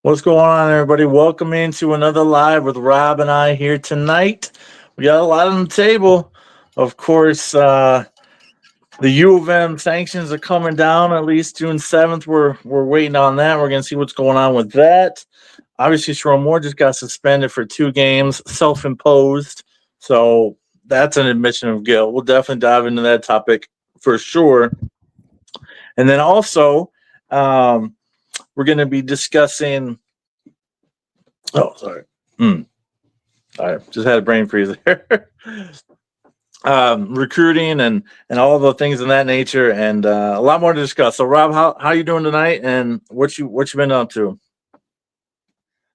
What's going on, everybody? Welcome into another live with Rob and I here tonight. We got a lot on the table. Of course, the U of M sanctions are coming down. At least June 7th. We're waiting on that. We're gonna see what's going on with that. Obviously, Sharon Moore just got suspended for 2 games, self-imposed. So that's an admission of guilt. We'll definitely dive into that topic for sure. And then also, um, we're going to be discussing. Oh, sorry. I just had a brain freeze there. Recruiting and all of the things in that nature, and a lot more to discuss. So, Rob, how you doing tonight, and what you been up to?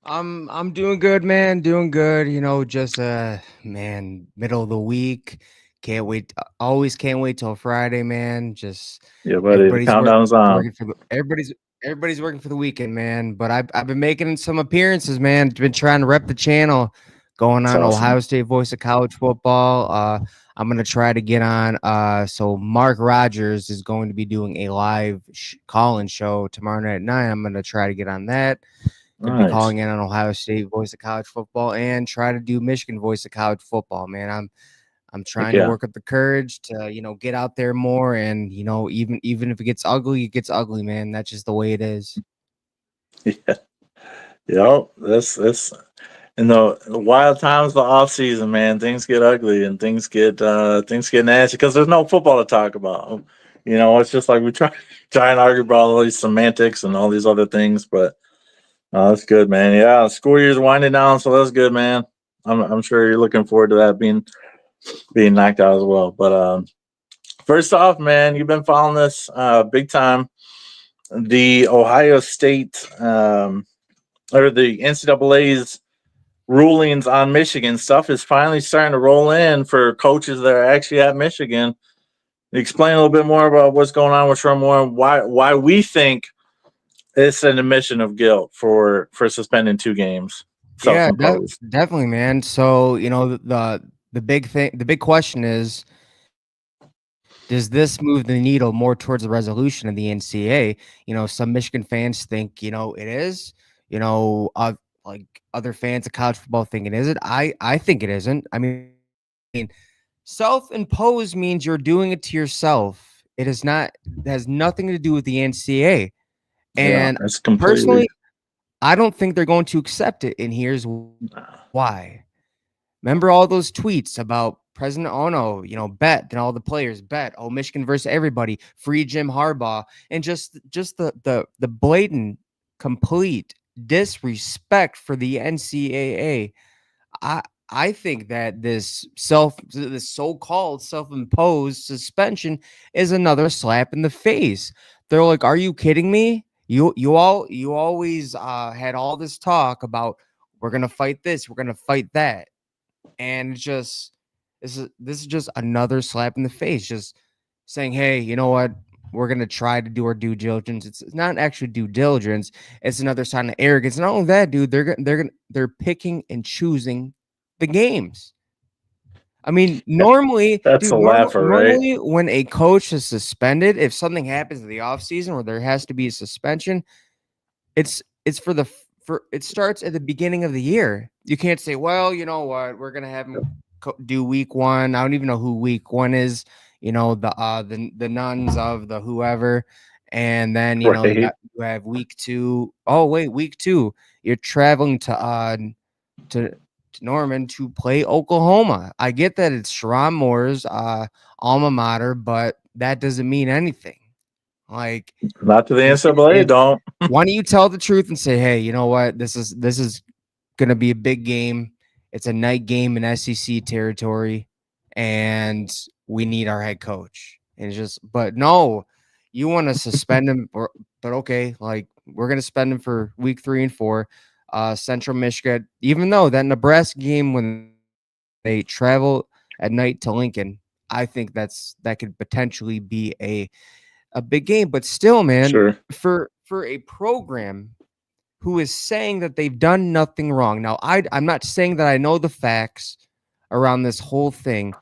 I'm doing good, man. Doing good. Just man, middle of the week. Can't wait. Always can't wait till Friday, man. Just Yeah, buddy. The everybody's countdown is on. working for everybody's working for the weekend, man. But I've been making some appearances, man. Been trying to rep the channel, going It's on awesome. Ohio State Voice of College Football. I'm gonna try to get on. So Mark Rogers is going to be doing a live call-in show tomorrow night at 9. I'm gonna try to get on that. Going to be Nice. calling in on Ohio State Voice of College Football and try to do Michigan Voice of College Football, man. I'm Heck trying to yeah. work up the courage to, get out there more and, even if it gets ugly, man. That's just the way it is. Yeah. Yep. This in the wild times of the off season, man. Things get ugly and things get nasty because there's no football to talk about. It's just like we try and argue about all these semantics and all these other things, but that's good, man. Yeah, school year's winding down, so that's good, man. I'm sure you're looking forward to that being knocked out as well. But first off, man, you've been following this big time. The Ohio State or the NCAA's rulings on Michigan stuff is finally starting to roll in for coaches that are actually at Michigan. Explain a little bit more about what's going on with Sherman Moore and why we think it's an admission of guilt for suspending 2 games, Yeah, self-imposed. definitely, man. So, the big question is, does this move the needle more towards the resolution of the NCAA? Some Michigan fans think, it is. Like other fans of college football think it isn't. I think it isn't. I mean, self-imposed means you're doing it to yourself. It has nothing to do with the NCAA. Yeah, And that's completely. personally, I don't think they're going to accept it. And here's why. Remember all those tweets about President Ono, bet, and all the players bet, oh, Michigan versus everybody, free Jim Harbaugh, and just the blatant, complete disrespect for the NCAA. I I think that this so-called self-imposed suspension is another slap in the face. They're like, "Are you kidding me? You always had all this talk about we're gonna fight this, we're gonna fight that, and it's just this is just another slap in the face. Just saying, hey, you know what? We're gonna try to do our due diligence. It's not actually due diligence. It's another sign of arrogance. Not only that, dude, they're picking and choosing the games. I mean, normally, That's dude, a laugher, right? normally when a coach is suspended, if something happens in the offseason where there has to be a suspension, it's for it starts at the beginning of the year. You can't say, well, you know what, we're gonna have him do week one. I don't even know who week one is. The nuns of the whoever, and then Right. you have week two. Oh wait, week two, you're traveling to to Norman to play Oklahoma. I get that it's Sharon Moore's alma mater, but that doesn't mean anything. Like Not to the NCAA, if don't. why don't you tell the truth and say, hey, you know what? This is gonna be a big game. It's a night game in SEC territory, and we need our head coach. And it's just, but no, you want to suspend him, but okay, like we're gonna suspend him for week 3 and 4. Central Michigan, even though that Nebraska game when they travel at night to Lincoln, I think that could potentially be a big game. But still, man, Sure. for a program who is saying that they've done nothing wrong. Now, I'm not saying that I know the facts around this whole thing,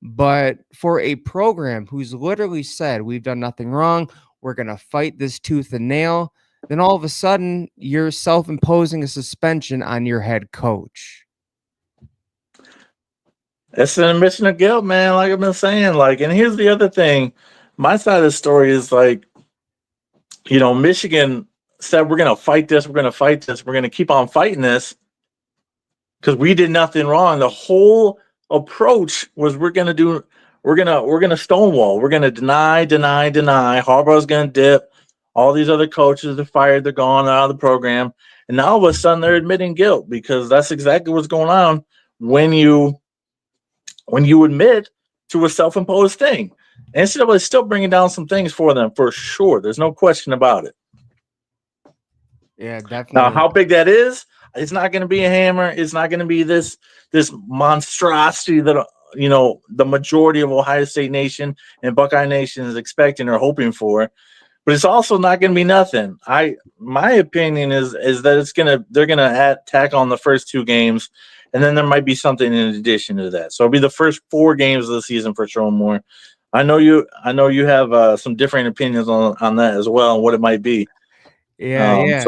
but for a program who's literally said we've done nothing wrong, we're gonna fight this tooth and nail. then all of a sudden you're self-imposing a suspension on your head coach. It's an admission of guilt, man. Like I've been saying, like, and here's the other thing. My side of the story is like, Michigan said we're gonna fight this, we're gonna fight this, we're gonna keep on fighting this because we did nothing wrong. The whole approach was we're gonna stonewall, we're gonna deny. Harbaugh's gonna dip. All these other coaches are fired, they're gone out of the program, and now all of a sudden they're admitting guilt because that's exactly what's going on when you admit to a self-imposed thing. NCAA is still bringing down some things for them for sure. There's no question about it. Yeah, definitely. Now, how big that is, it's not going to be a hammer. It's not going to be this monstrosity that the majority of Ohio State Nation and Buckeye Nation is expecting or hoping for. But it's also not going to be nothing. My opinion is that they're gonna tack on the first 2 games, and then there might be something in addition to that. So it'll be the first 4 games of the season for Shawn Moore. I know you have some different opinions on that as well, and what it might be. Yeah.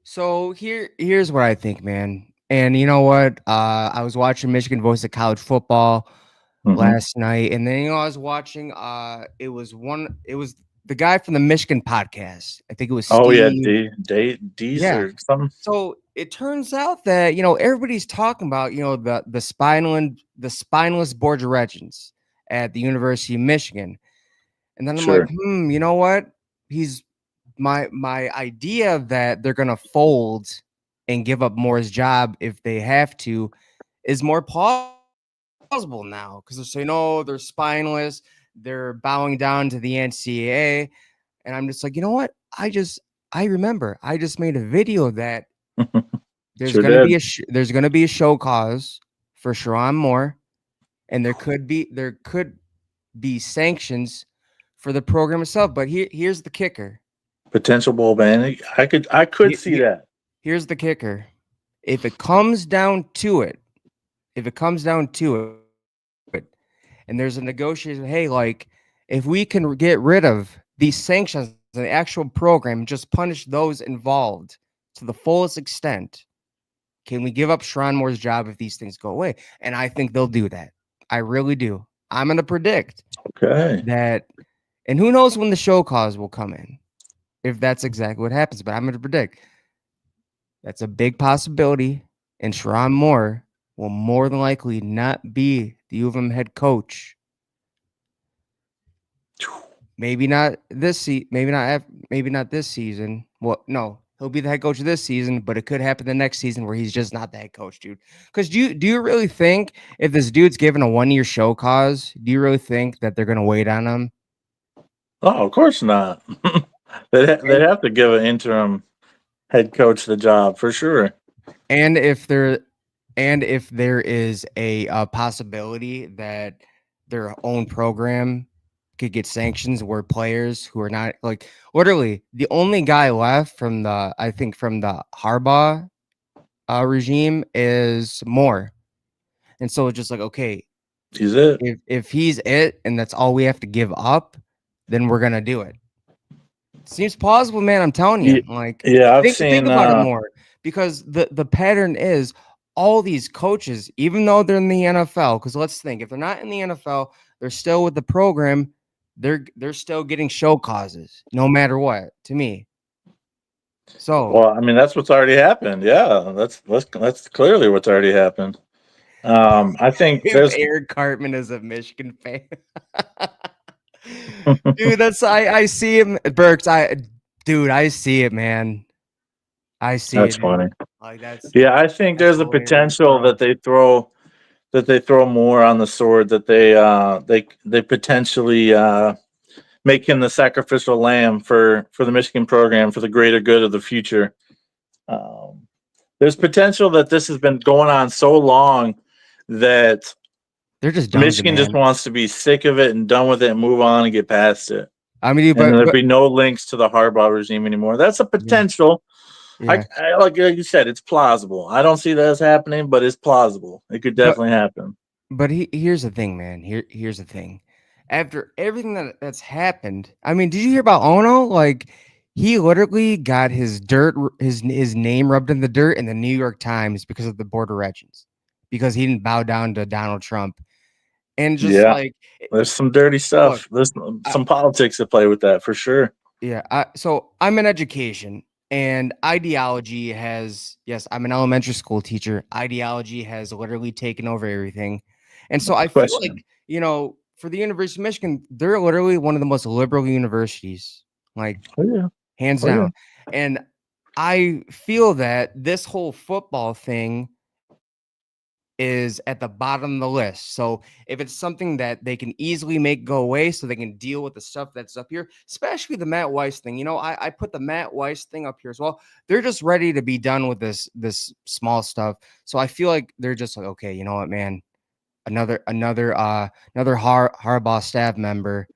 So here's what I think, man. And you know what? I was watching Michigan Voice of College Football last night, and then I was watching. It was the guy from the Michigan podcast. I think it was Steve. Oh yeah, or something. So it turns out that everybody's talking about the spineless Borgeregians at the University of Michigan, and then I'm like, you know what? He's my idea that they're gonna fold and give up Moore's job if they have to is more plausible now because they're saying, they're spineless, they're bowing down to the NCAA, and I'm just like, you know what? I remember I just made a video of that. There's gonna be a show cause for Sharon Moore, and there could be sanctions for the program itself. But here's the kicker. Potential bowl ban. I could see that. Here's the kicker. If it comes down to it, and there's a negotiation, hey, like if we can get rid of these sanctions in the actual program, just punish those involved to the fullest extent, can we give up Sharon Moore's job if these things go away? And I think they'll do that. I really do. I'm going to predict that, and who knows when the show cause will come in, if that's exactly what happens, but I'm going to predict that's a big possibility, and Sharon Moore will more than likely not be the U of M head coach. Maybe not this maybe not this season. Well, no, he'll be the head coach of this season, but it could happen the next season where he's just not the head coach, dude. Because do you really think if this dude's given a 1-year show cause, do you really think that they're going to wait on him? Oh, of course not. They'd have to give an interim head coach the job for sure. And if there is a possibility that their own program could get sanctions where players who are not, like, literally the only guy left from the Harbaugh regime is Moore. And so it's just like, okay, he's it. If he's it and that's all we have to give up, then we're gonna do it. Seems plausible, man. I'm telling you. Think about it more, because the pattern is all these coaches, even though they're in the NFL, because let's think, if they're not in the NFL, they're still with the program. They're still getting show causes, no matter what. To me, so well, I mean, that's what's already happened. Yeah, that's clearly what's already happened. I think there's Eric Cartman is a Michigan fan. Dude, I see him, Burks. I see it, man. I see that's it. Funny. Like I think there's a potential that they throw more on the sword, that they potentially make him the sacrificial lamb for the Michigan program, for the greater good of the future. There's potential that this has been going on so long that they're just Michigan just wants to be sick of it and done with it and move on and get past it. I mean, but there'd be no links to the Harbaugh regime anymore. That's a potential. Yeah. Like you said, it's plausible. I don't see that as happening, but it's plausible. It could definitely happen. But here's the thing, man. Here's the thing. After everything that's happened, I mean, did you hear about Ono? Like, He literally got his name rubbed in the dirt in the New York Times because of the Board of Regents, because he didn't bow down to Donald Trump. And just Yeah, like, there's some dirty look, stuff. There's I, some politics at play with that for sure. yeah, so I'm in education, and ideology has, yes, I'm an elementary school teacher. Ideology has literally taken over everything. And so No I feel like, question. for the University of Michigan, they're literally one of the most liberal universities, like Oh yeah. hands Oh yeah. down. And I feel that this whole football thing is at the bottom of the list. So if it's something that they can easily make go away so they can deal with the stuff that's up here, especially the Matt Weiss thing. I put the Matt Weiss thing up here as well. They're just ready to be done with this small stuff. So I feel like they're just like, okay, you know what, man? Another Harbaugh staff member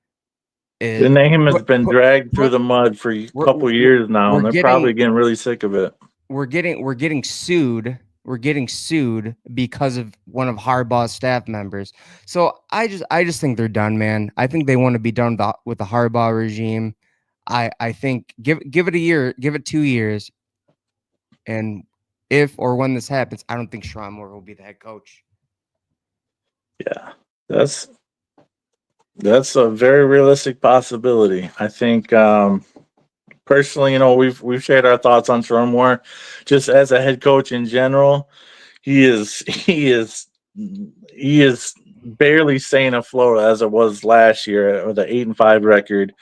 The is name has put been put dragged through put the mud for a we're couple we're, years now, we're and they're getting probably getting really sick of it. we're getting sued. We're getting sued because of one of Harbaugh's staff members. So I just think they're done, man. I think they want to be done with the Harbaugh regime. I think give it a year, give it 2 years, and if or when this happens, I don't think Sean Moore will be the head coach. Yeah, that's that's a very realistic possibility. I think personally, we've shared our thoughts on Sherm Moore, just as a head coach in general. He is barely staying afloat as it was last year with the 8-5 record,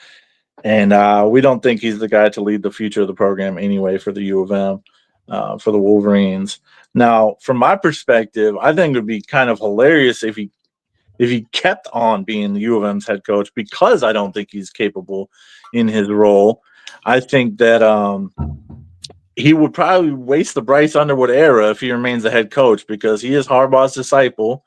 and we don't think he's the guy to lead the future of the program anyway for the U of M, for the Wolverines. Now, from my perspective, I think it would be kind of hilarious if he kept on being the U of M's head coach, because I don't think he's capable in his role. I think that he would probably waste the Bryce Underwood era if he remains the head coach, because he is Harbaugh's disciple,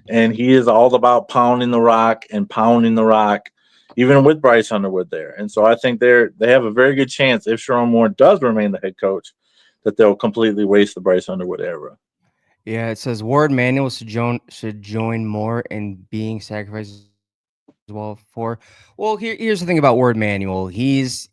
and he is all about pounding the rock and pounding the rock, even with Bryce Underwood there. And so I think they have a very good chance, if Sherrone Moore does remain the head coach, that they'll completely waste the Bryce Underwood era. Yeah, it says Ward Manuel should join Moore in being sacrificed as well for. Well, here's the thing about Ward Manuel. He's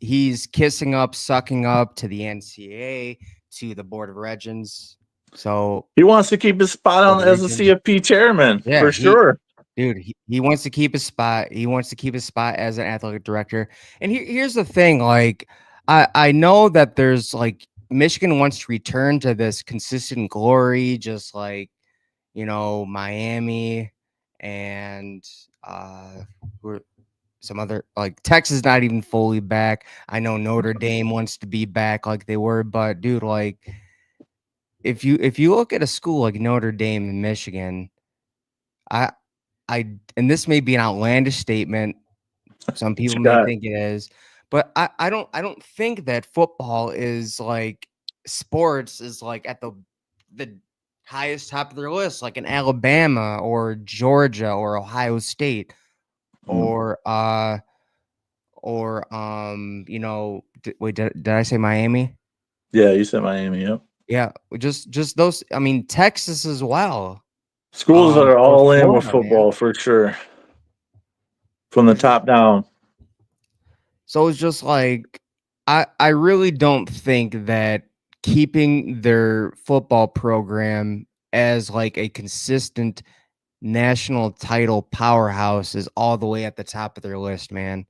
kissing up, sucking up to the NCAA, to the Board of Regents. So He wants to keep his spot Board on of as the Regents. CFP chairman Yeah, for sure. dude, he wants to keep his spot. He wants to keep his spot as an athletic director. And here's the thing, like I know that there's like Michigan wants to return to this consistent glory, just like Miami and who some other, like Texas not even fully back. I know Notre Dame wants to be back like they were, but dude, like if you look at a school like Notre Dame in Michigan, I and this may be an outlandish statement. Some What people you may got? think it is, but I don't think that football is like sports is like at the highest top of their list, like in Alabama or Georgia or Ohio State Mm. wait, did I say Miami? Yeah, you said Miami. Yep. Yeah, just those. I mean, Texas as well. Schools that are Or all in with Florida, man. football for sure, from the It's just top down. So it's just like I really don't think that keeping their football program as like a consistent national title powerhouse is all the way at the top of their list, man.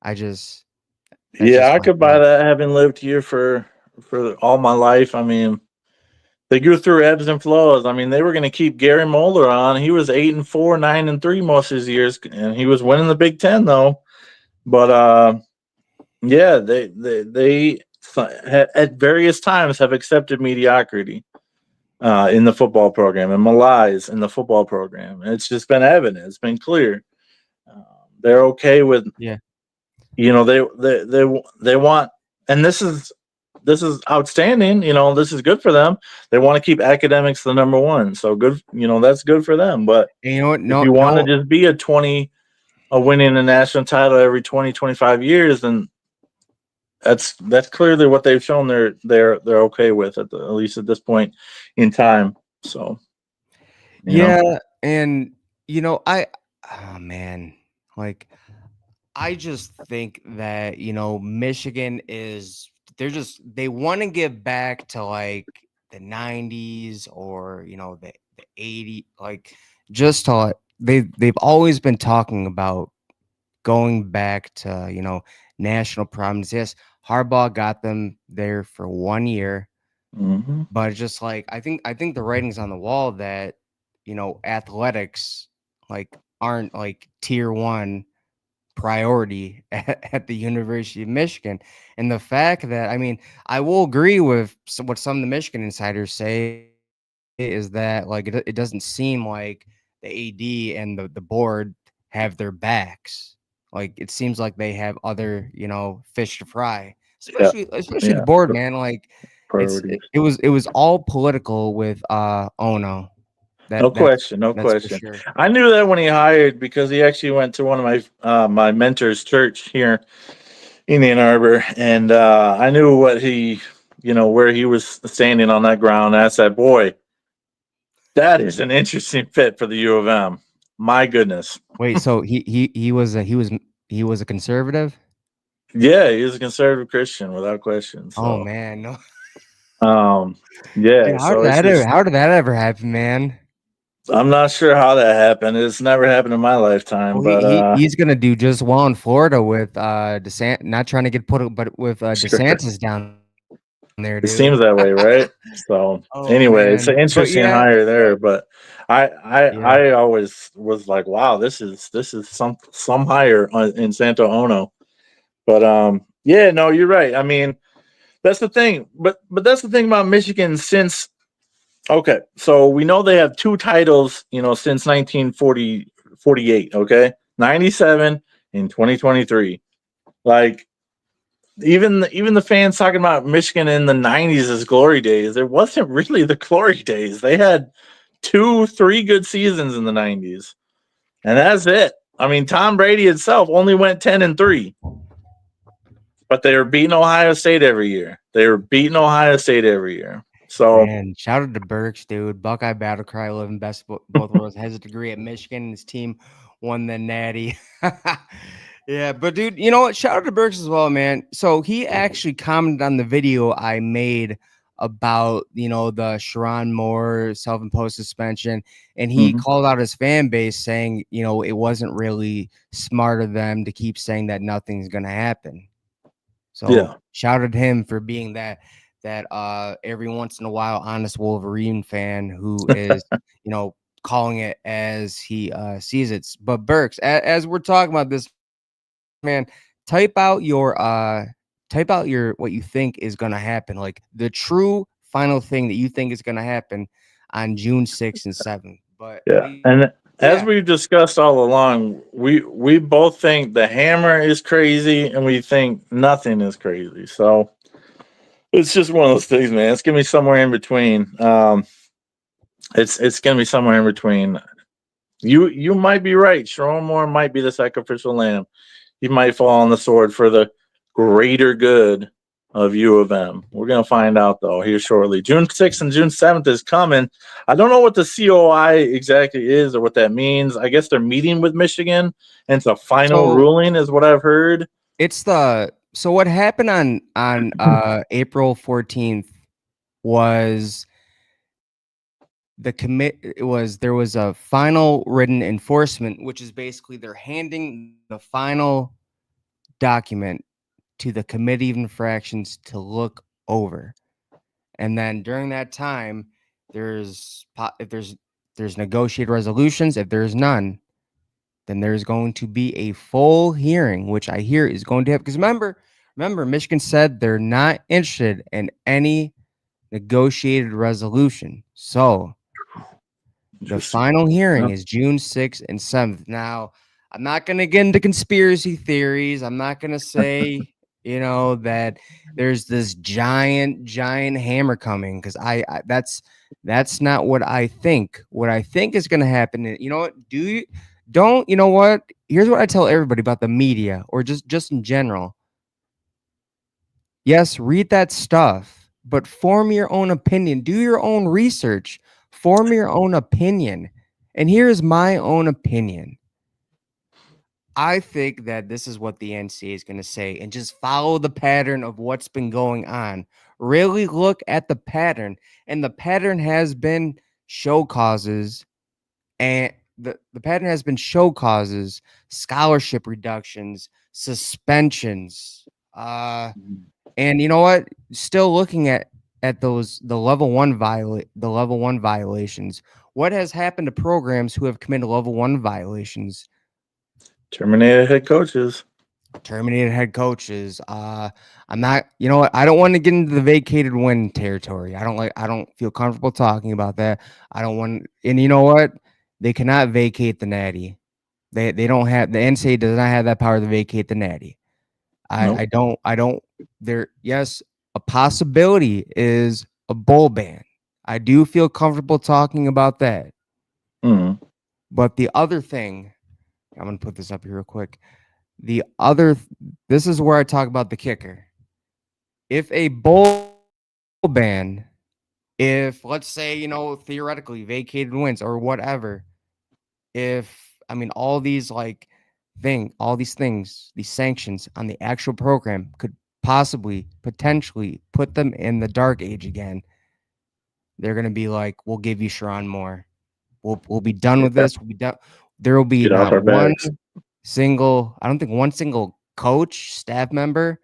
I just That's Yeah, just I my could buy thought. that, having lived here for all my life. I mean, they go through ebbs and flows. I mean, they were going to keep Gary Moeller on. He was 8-4, 9-3 most of his years, and he was winning the Big Ten though. But yeah, they at various times have accepted mediocrity in the football program and malaise in the football program. And it's just been evident. It's been clear. They're okay with, Yeah. they want, and this is outstanding. This is good for them. They want to keep academics the number one. So good, that's good for them. But And you know what? if No, you want to no. just be a winning a national title every 20, 25 years, then that's clearly what they've shown they're okay with, at least at this point in time. So, you know, Yeah, and I oh man, like I just think that, Michigan they want to give back to like the 90s or, the 80s, like just to they've always been talking about going back to, national prominence. Yes, Harbaugh got them there for 1 year, Hmm. but it's just like I think the writing's on the wall that, athletics like aren't like tier one priority at the University of Michigan. And the fact that, I mean, I will agree with what some of the Michigan insiders say is that like it doesn't seem like the AD and the board have their backs. Like it seems like they have other, fish to fry. Yeah, Especially the yeah. board, man. Like Priorities. it was all political with Ono. No That's question, no that's for question. sure. I knew that when he hired because he actually went to one of my mentors' church here in Ann Arbor, and I knew where he was standing on that ground. I said, "Boy, that is an interesting fit for the U of M." My goodness, Wait, so he was a conservative? yeah, he's a conservative Christian without question. Oh So, man, no. um, Dude, yeah, so it's just how did that ever happen, man? I'm not sure how that happened. It's never happened in my lifetime, Well, but he's gonna do just well in Florida with DeSantis, not trying to get put, but with sure. DeSantis down there, It dude. seems that way, right? So Oh anyway, it's man, an but interesting yeah, hire there, but I I yeah. I always was like, wow, this is some hire in Santo Ono. But yeah, no, you're right. I mean, that's the thing. But that's the thing about Michigan since okay, so we know they have two titles, since 1948, okay? 97 and 2023. Like even the fans talking about Michigan in the 90s as glory days, it wasn't really the glory days. They had 2, 3 good seasons in the 90s, and that's it. I mean, Tom Brady itself only went 10-3, but they were beating Ohio State every year. They were beating Ohio State every year. So, Man, shout out to Burks, dude. Buckeye battle cry, living best both worlds. Has a degree at Michigan. His team won the Natty. Yeah, but dude, you know what? Shout out to Burks as well, man. So he actually commented on the video I made about the Sharon Moore self-imposed suspension, and he mhm, called out his fan base saying it wasn't really smart of them to keep saying that nothing's gonna happen. So yeah, shouted him for being that every once in a while honest Wolverine fan who is, calling it as he sees it. But Burks, as we're talking about this, man, type out your what you think is gonna happen, like the true final thing that you think is gonna happen on June 6th and 7th. But yeah. And as yeah. we've discussed all along, we both think the hammer is crazy, and we think nothing is crazy. So it's just one of those things, man. It's gonna be somewhere in between. It's gonna be somewhere in between. You might be right. Sharon Moore might be the sacrificial lamb. He might fall on the sword for the greater good of U of M. We're gonna find out though here shortly. June 6th and June 7th is coming. I don't know what the COI exactly is or what that means. I guess they're meeting with Michigan, and it's a final So ruling, is what I've heard. so what happened on April 14th was there was a final written enforcement, which is basically they're handing the final document to the committee of infractions to look over. And then during that time, if there's negotiated resolutions. If there's none, then there's going to be a full hearing, which I hear is going to happen. Because remember, Michigan said they're not interested in any negotiated resolution. So the Interesting. final hearing Yeah. is June 6th and 7th. Now, I'm not going to get into conspiracy theories. I'm not going to say, that there's this giant hammer coming because that's not what I think. What I think is going to happen. You know what? You know what? Here's what I tell everybody about the media or just in general. Yes, read that stuff, but form your own opinion. Do your own research. Form your own opinion. And here's my own opinion. I think that this is what the NCAA is going to say, and just follow the pattern of what's been going on. Really look at the pattern, and the pattern has been show causes, and the pattern has been show causes, scholarship reductions, suspensions, Mhm. and you know what? Still looking at those the level one violations. What has happened to programs who have committed level one violations? Terminated head coaches. Terminated head coaches. I'm not. You know what? I don't want to get into the vacated win territory. I don't feel comfortable talking about that. I don't want. And you know what? They cannot vacate the natty. They don't have the NCAA does not have that power to vacate the natty. Nope. I don't there yes, a possibility is a bowl ban. I do feel comfortable talking about that. Mm. But the other thing, I'm gonna put this up here real quick. The other this is where I talk about the kicker. If a bowl ban, if let's say, theoretically vacated wins or whatever, if I mean all these things, these sanctions on the actual program could possibly, potentially put them in the dark age again. They're gonna be like, we'll give you Sharon Moore. We'll be done with Yeah. this. We'll be done. There will be Get off not our one backs. single, I don't think one single coach, staff member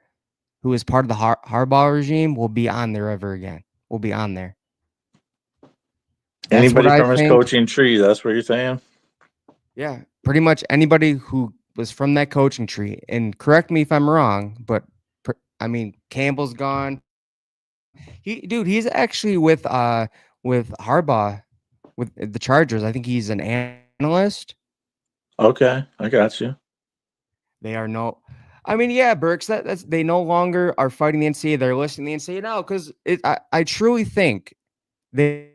who is part of the Harbaugh regime will be on there ever again. Will be on there. That's what Anybody I from his think. coaching tree. That's what you're saying. Yeah, pretty much anybody who was from that coaching tree. And correct me if I'm wrong, but I mean Campbell's gone. He's actually with Harbaugh with the Chargers. I think he's an analyst. Okay, I got you. They are no. I mean, yeah, Burks. That's they no longer are fighting the NCAA. They're listening to the NCAA now because I truly think they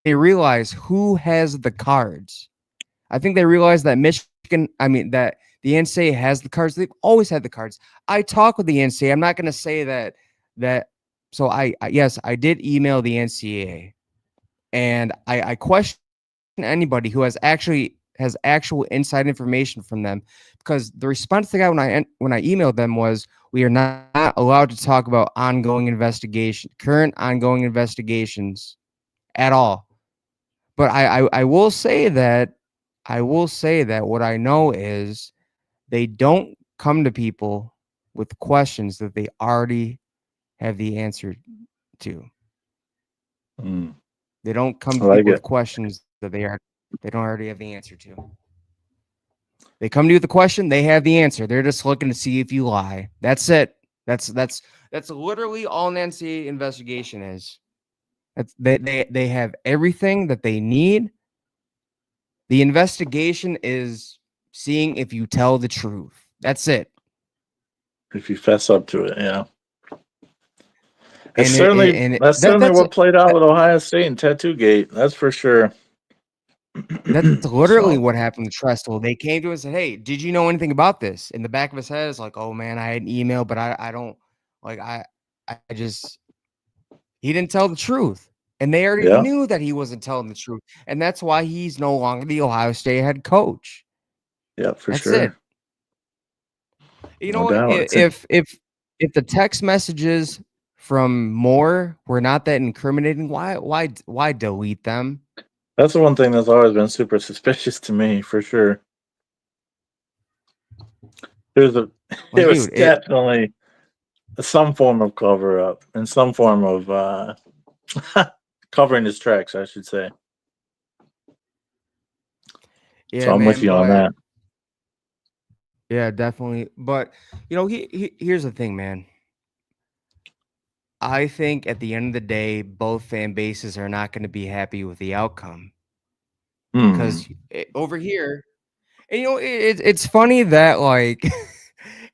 realize who has the cards. I think they realize that Michigan, I mean, that the NCAA has the cards. They've always had the cards. I talk with the NCAA. I'm not going to say that. So yes, I did email the NCAA, and I question anybody who has actual inside information from them, because the response I got when I emailed them was, we are not allowed to talk about current ongoing investigations at all. But I will say that what I know is they don't come to people with questions that they already have the answer to. Mm, They don't come I to like people it. with questions that they don't already have the answer to. They come to you with a question, they have the answer. They're just looking to see if you lie. That's it. That's literally all an NCAA investigation is. They have everything that they need. The investigation is seeing if you tell the truth. That's it. If you fess up to it, yeah. It's And certainly that's certainly that's what played out with Ohio State and Tattoo Gate. That's for sure. that's literally So what happened to Trestle. They came to us and said, "Hey, did you know anything about this?" In the back of his head, it's like, "Oh man, I had an email, but I don't like I just he didn't tell the truth." And they already yeah, knew that he wasn't telling the truth. And that's why he's no longer the Ohio State head coach. yeah, for That's it. sure. You know No what? doubt. It's If the text messages from Moore were not that incriminating, why delete them? that's the one thing that's always been super suspicious to me, for sure. There's a it Like, was dude, it definitely some form of cover up and some form of covering his tracks, I should say. So yeah, I'm with man, you on but that. yeah, definitely. But here's the thing, man. I think at the end of the day, both fan bases are not going to be happy with the outcome Hmm. because over here, and it's funny that like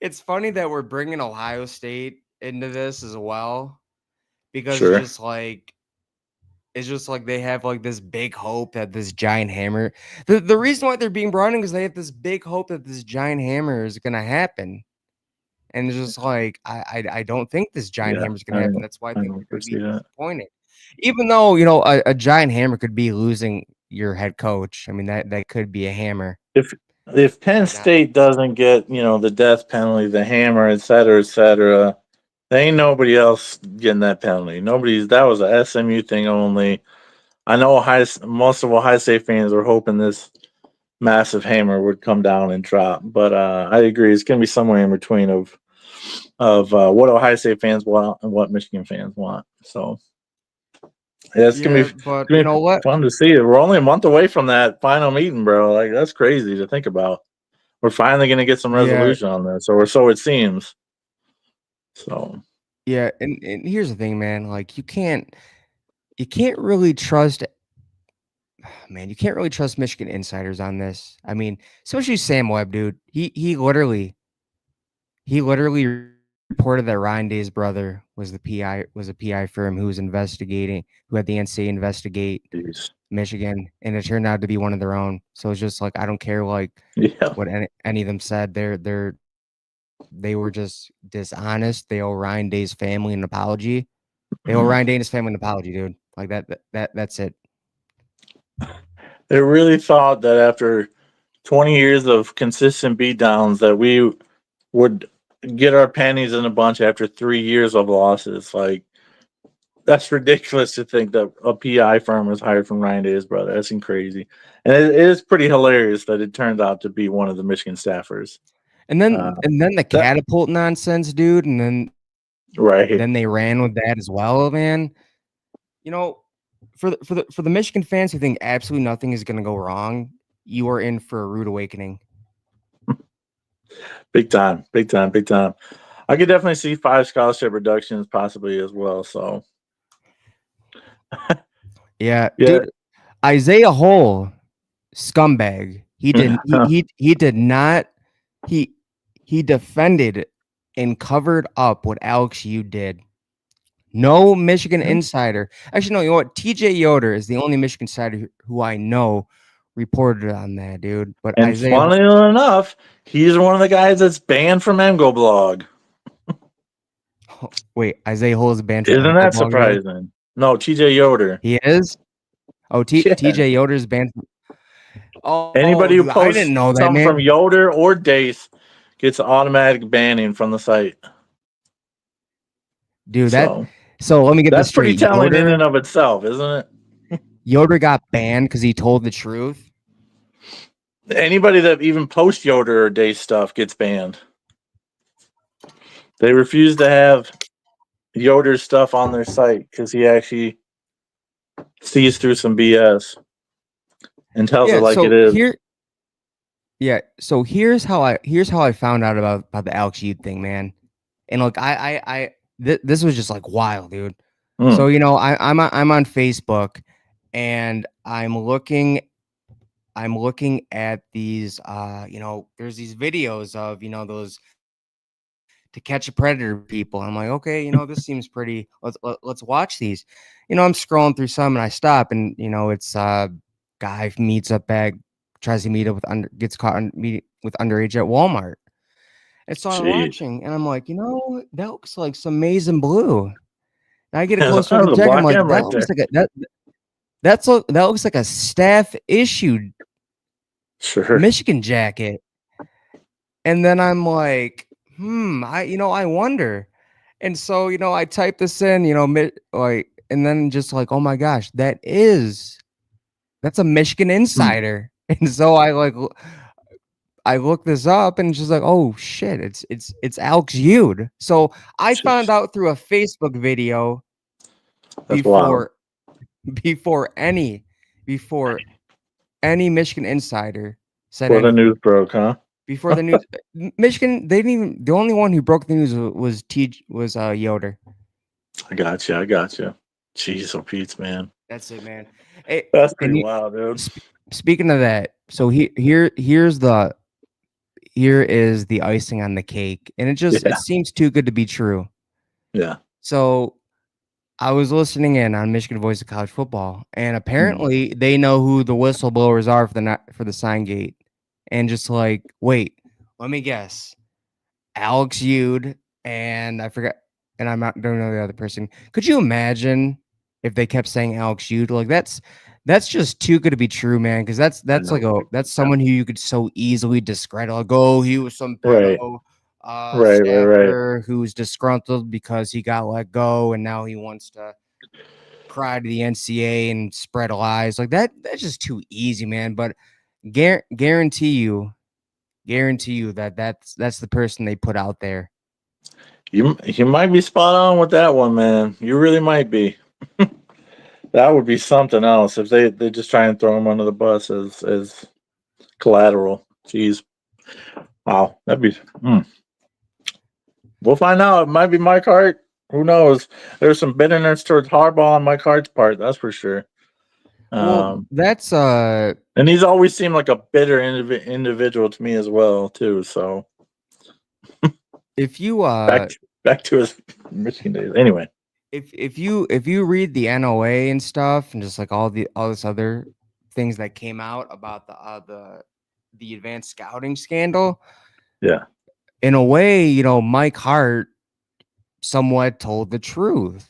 it's funny that we're bringing Ohio State into this as well because Sure. it's just like they have like this big hope that this giant hammer. The reason why they're being brought in is they have this big hope that this giant hammer is gonna happen. And it's just like I don't think this giant Yeah. hammer is gonna happen. That's why I I think don't they're gonna foresee be that. disappointed. Even though, a giant hammer could be losing your head coach. I mean, that could be a hammer. If Penn Like, not, State doesn't get, the death penalty, the hammer, et cetera, there ain't nobody else getting that penalty. That was a SMU thing only. I know most of Ohio State fans were hoping this massive hammer would come down and drop, but I agree it's going to be somewhere in between of what Ohio State fans want and what Michigan fans want. So yeah, yeah, it's but you gonna know be what? fun to see. We're only a month away from that final meeting, bro. Like that's crazy to think about. We're finally gonna get some Yeah, resolution on this, or so it seems. So yeah, and here's the thing, man. Like, you can't really trust, man. You can't really trust Michigan insiders on this. I mean, especially Sam Webb, dude. He literally reported that Ryan Day's brother was a PI firm who was investigating, who had the NCAA investigate geez. Michigan, and it turned out to be one of their own. So it's just like, I don't care like Yeah. what any of them said. They were just dishonest. They owe Ryan Day's family an apology. They owe Ryan Day and his family an apology, dude. Like that's it. They really thought that after 20 years of consistent beatdowns that we would get our panties in a bunch after 3 years of losses. Like that's ridiculous to think that a PI firm was hired from Ryan Day's brother. That's crazy, and it is pretty hilarious that it turned out to be one of the Michigan staffers. And Uh, then the that catapult nonsense, dude, and right. then they ran with that as well, man. You know, for the Michigan fans who think absolutely nothing is gonna go wrong, you are in for a rude awakening. Big time, big time, big time. I could definitely see 5 scholarship reductions possibly as well. So Yeah, yeah, dude. Isaiah Hole, scumbag. He did not he he defended and covered up what Alex Yu did. No Michigan insider. Actually, no, you know what? TJ Yoder is the only Michigan insider who I know reported on that, dude. But and Isaiah funnily enough, he's one of the guys that's banned from MGoBlog. wait, Isaiah Hole is banned from Isn't Anchor that Blog now? surprising? No, TJ Yoder. He is? Oh, Yeah. TJ Yoder is banned from. Oh, Anybody who dude, I posts didn't know that, something from man. Yoder or Dace gets automatic banning from the site. Dude, So so let me get this that's pretty straight. telling in and of itself, isn't it? Yoder got banned because he told the truth. Anybody that even posts Yoder or Dace stuff gets banned. They refuse to have Yoder's stuff on their site because he actually sees through some BS and tells it Yeah, like it so is. here's how I found out about the Alex Yud thing, man. And look, this was just like wild, dude. So Mm. I'm on Facebook, and I'm looking at these there's these videos of those to catch a predator people. I'm like, okay, this seems pretty. Let's watch these. I'm scrolling through some, and I stop, and it's guy tries to meet up gets caught with underage at Walmart. And so I'm Jeez. watching, and I'm like, that looks like some maize and blue. And I get a That closer look was and a check. I'm black like, M right there. that looks like a staff issued Sure. Michigan jacket. And then I'm like, I wonder. And so, I type this in, and then just like, oh my gosh, that's a Michigan Hmm. insider. And so I looked this up, and it's just like, oh shit, it's Alex Yud. So I found Jeez. out through a Facebook video That's wild. before before any before any Michigan insider said Before the news anything. broke, huh? Before the news, Michigan, they didn't even. The only one who broke the news was Yoder. I got you. I got you. Jeez, oh Pete's, man. That's it, man. Hey, That's pretty and wild, dude. speaking of that, so here is the icing on the cake, and it Yeah. seems too good to be true. Yeah. So I was listening in on Michigan Voice of College Football, and Mm. apparently they know who the whistleblowers are for the sign gate, and just like, wait, let me guess, Alex Yud, and I forgot, and don't know the other person. Could you imagine if they kept saying Alex Yud? Like That's just too good to be true, man. Because that's like that's someone who you could so easily discredit. Like, oh, he was some Right, pedo right. staffer who's disgruntled because he got let go, and now he wants to cry to the NCAA and spread lies. Like that's just too easy, man. But guarantee you that that's the person they put out there. You might be spot on with that one, man. You really might be. That would be something else if they just try and throw him under the bus as collateral. Jeez, wow, that'd be. We'll find out. It might be Mike Hart. Who knows? There's some bitterness towards Harbaugh on Mike Hart's part. That's for sure. Well, that's and he's always seemed like a bitter individual to me as well, too. So if you back to his Michigan days. Anyway, if you read the NOA and stuff and just like all this other things that came out about the advanced scouting scandal, yeah, in a way, you know, Mike Hart somewhat told the truth.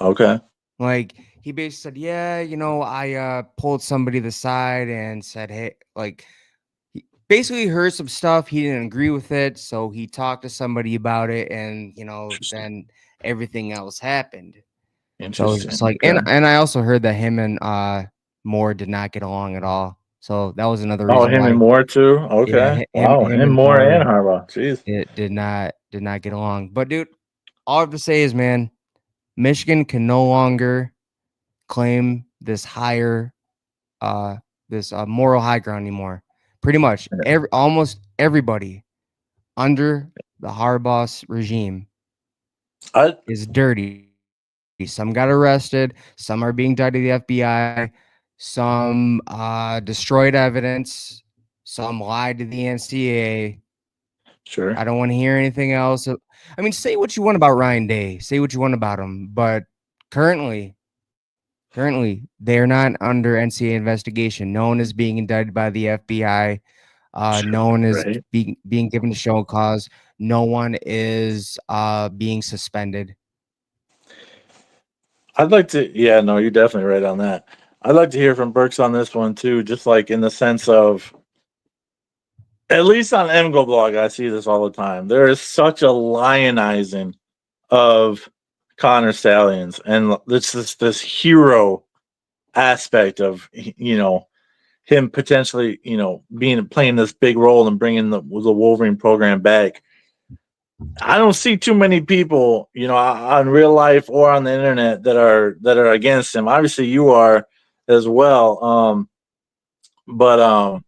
Okay. Like he basically said, yeah, you know, I pulled somebody to the side and said, hey, like he basically heard some stuff. He didn't agree with it. So he talked to somebody about it, and you know, then everything else happened. So it's just like, Okay. and I also heard that him and Moore did not get along at all. So that was another Oh, reason him why. and Moore too. Okay. Yeah, Wow. him And and Moore Moore and Harbaugh. Jeez. it did not get along. But dude, all I have to say is, man, Michigan can no longer claim this higher this moral high ground anymore. Pretty much almost everybody under the Harbaugh regime is dirty. Some got arrested, some are being tied to the FBI, some destroyed evidence, some lied to the NCAA. Sure. I don't want to hear anything else. I mean, say what you want about Ryan Day, say what you want about him, but currently they're not under NCAA investigation. No one is being indicted by the FBI. No one is being given a show cause. No one is being suspended. I'd like to. Yeah, no, you're definitely right on that. I'd like to hear from Burks on this one too, just like in the sense of, at least on MGO blog, I see this all the time. There is such a lionizing of Connor Stallions, and this hero aspect of him potentially playing this big role and bringing the Wolverine program back. I don't see too many people, on real life or on the internet that are against him. Obviously, you are as well. But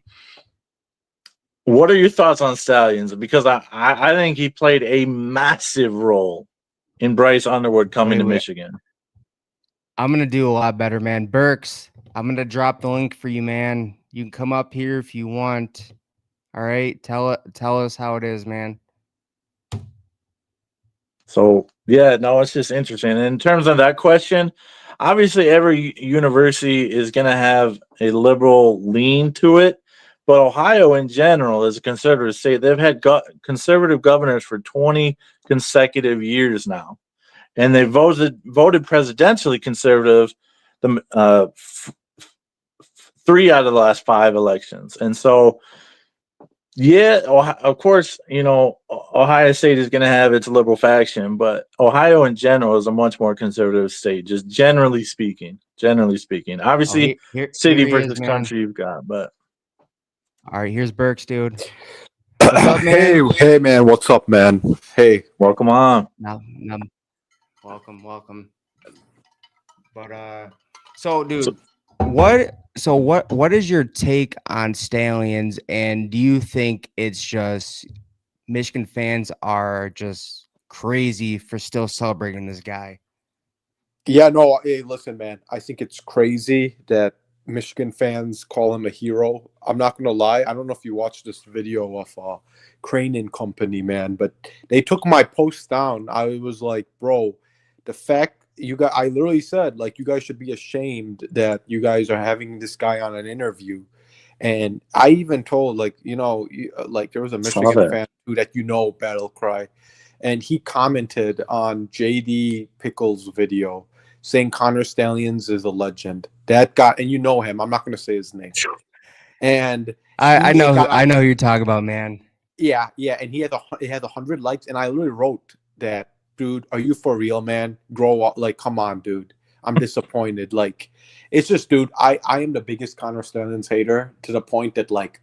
what are your thoughts on Stallions? Because I think he played a massive role in Bryce Underwood coming to Michigan. I'm gonna do a lot better, man. Burks, I'm gonna drop the link for you, man. You can come up here if you want. All right, tell us how it is, man. So yeah, no, it's just interesting. And in terms of that question, obviously every university is going to have a liberal lean to it, but Ohio in general is a conservative state. They've had conservative governors for 20 consecutive years now, and they voted presidentially conservative the 3 out of the last 5 elections. And so yeah, of course, Ohio State is going to have its liberal faction, but Ohio in general is a much more conservative state, just generally speaking. Obviously, city versus country you've got, but. All right, here's Burks, dude. What's up, man? Hey, man. What's up, man? Hey. Welcome on. Welcome. But, so, dude, what is your take on Stallions, and do you think it's just Michigan fans are just crazy for still celebrating this guy? Yeah, no, hey, listen, man. I think it's crazy that Michigan fans call him a hero. I'm not gonna lie. I don't know if you watched this video of Crane and Company, man, but they took my post down. I was like, bro, the fact I literally said, like, you guys should be ashamed that you guys are having this guy on an interview. And I even told, like, like there was a Michigan fan who Battle Cry, and he commented on JD Pickles' video saying Connor Stallions is a legend. That guy, and you know him. I'm not going to say his name. And I he know got I know who you're talking about, man. yeah, and he had it had 100 likes, and I literally wrote that, dude, are you for real, man? Grow up, like, come on, dude. I'm disappointed. Like, it's just, dude, I am the biggest Connor Stallions hater to the point that, like,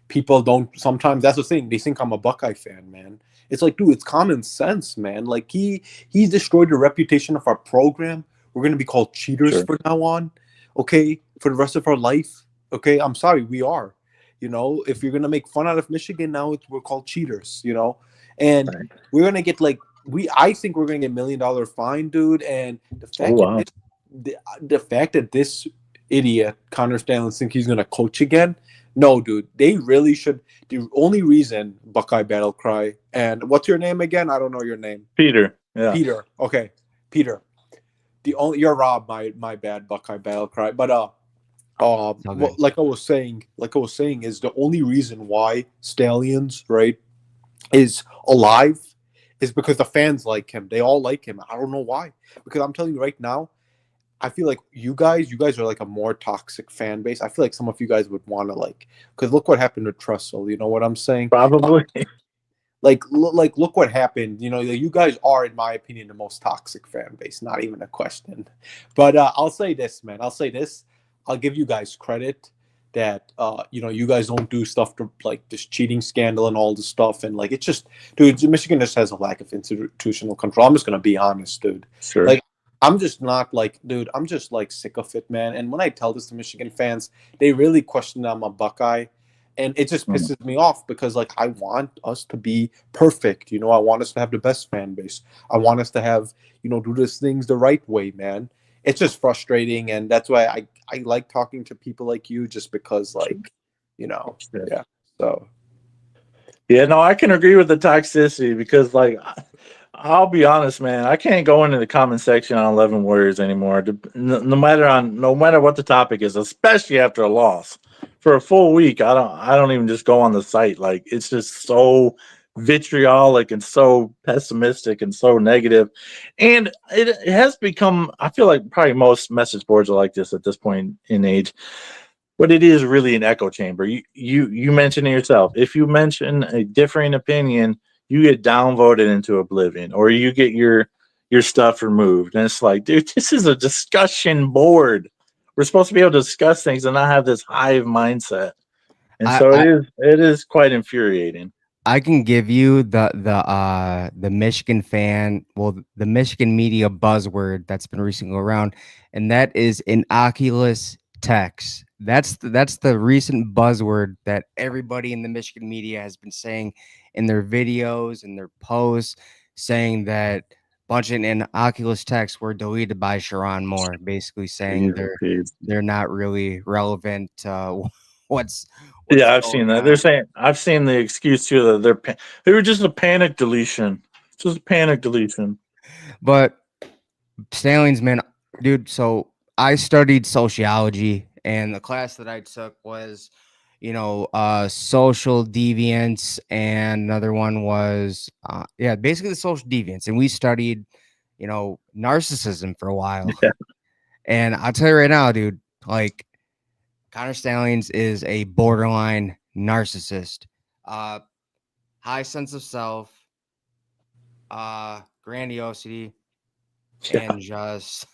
people don't sometimes, that's the thing, they think I'm a Buckeye fan, man. It's like, dude, it's common sense, man. Like, he's destroyed the reputation of our program. We're gonna be called cheaters from now on, okay, for the rest of our life. Okay, I'm sorry, we are. You know, if you're gonna make fun out of Michigan now, we're called cheaters. You know, and Right. we're gonna get like I think we're gonna get $1 million fine, dude. And the Oh, fact wow. that the fact that this idiot Connor Stanley think he's gonna coach again, no, dude. They really should. The only reason Buckeye Battle Cry, and what's your name again? I don't know your name. Peter. Yeah. Peter. Okay, Peter. The only you're Rob. My bad. Buckeye Battle Cry. But Okay. like I was saying, is the only reason why Stallions, right, is alive is because the fans like him. They all like him. I don't know why. Because I'm telling you right now, I feel like you guys are like a more toxic fan base. I feel like some of you guys would want to like, because look what happened to Trussell. You know what I'm saying? Probably. Like look what happened. You know, you guys are, in my opinion, the most toxic fan base. Not even a question. But I'll say this, man. I'll say this. I'll give you guys credit that you know, you guys don't do stuff to like this cheating scandal and all this stuff, and like it's just, dude, Michigan just has a lack of institutional control. I'm just gonna be honest, dude. Sure. Like, I'm just not like, dude, I'm just like sick of it, man. And when I tell this to Michigan fans, they really question I'm a Buckeye. And it just pisses me off because, like, I want us to be perfect. You know, I want us to have the best fan base. I want us to have, you know, do these things the right way, man. It's just frustrating. And that's why I like talking to people like you, just because, like, you know, yeah. So, yeah, no, I can agree with the toxicity because, like, I'll be honest, man. I can't go into the comment section on 11 Warriors anymore. No matter what the topic is, especially after a loss. For a full week, I don't even just go on the site. Like, it's just so vitriolic and so pessimistic and so negative. And it has become, I feel like probably most message boards are like this at this point in age. But it is really an echo chamber. You mentioned it yourself. If you mention a differing opinion, you get downvoted into oblivion, or you get your stuff removed. And it's like, dude, this is a discussion board. We're supposed to be able to discuss things and not have this hive mindset. And so it is quite infuriating. I can give you the Michigan fan, well, the Michigan media buzzword that's been recently around, and that is innocuous text. That's the recent buzzword that everybody in the Michigan media has been saying in their videos and their posts, saying that a bunch of innocuous texts were deleted by Sharon Moore, basically saying they're not really relevant. What's Yeah, I've going seen that. on. They're saying I've seen the excuse too that they were just a panic deletion. Just a panic deletion. But Stanley's, man, dude. So I studied sociology, and the class that I took was, you know, social deviance, and another one was, basically the social deviance. And we studied, you know, narcissism for a while. Yeah. And I'll tell you right now, dude, like Connor Stallions is a borderline narcissist. High sense of self, grandiosity, and just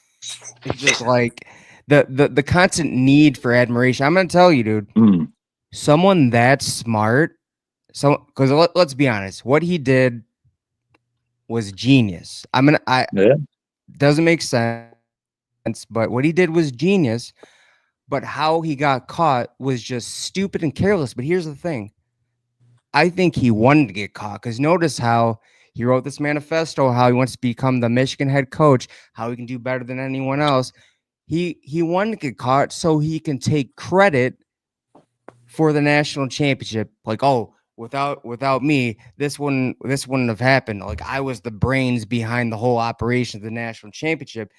like the constant need for admiration. I'm gonna tell you, dude, someone that smart, because let's be honest, what he did was genius. Doesn't make sense, but what he did was genius. But how he got caught was just stupid and careless. But here's the thing. I think he wanted to get caught, because notice how he wrote this manifesto, how he wants to become the Michigan head coach, how he can do better than anyone else. He wanted to get caught so he can take credit for the national championship. Like, oh, without me, this wouldn't have happened. Like, I was the brains behind the whole operation of the national championship.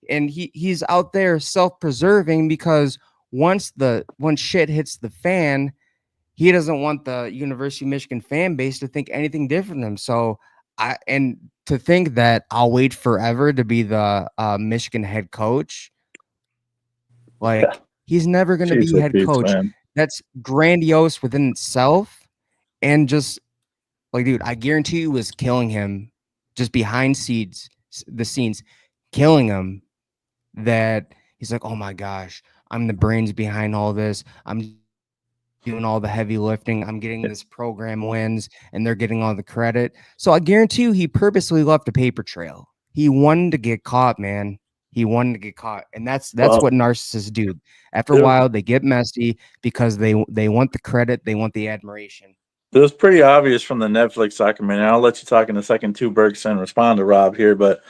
And he's out there self-preserving because once shit hits the fan, he doesn't want the University of Michigan fan base to think anything different than him. So to think that I'll wait forever to be the Michigan head coach, like he's never going to be Jesus, head Pete's, coach. man. That's grandiose within itself, and just like, dude, I guarantee you was killing him just behind the scenes, killing him. That he's like, oh my gosh, I'm the brains behind all this. I'm doing all the heavy lifting. I'm getting this program wins, and they're getting all the credit. So I guarantee you, he purposely left a paper trail. He wanted to get caught, man. He wanted to get caught, and that's Well, what narcissists do. After a Dude. while, they get messy because they want the credit, they want the admiration. It was pretty obvious from the Netflix documentary. I'll let you talk in a second too, Bergson, respond to Rob here, but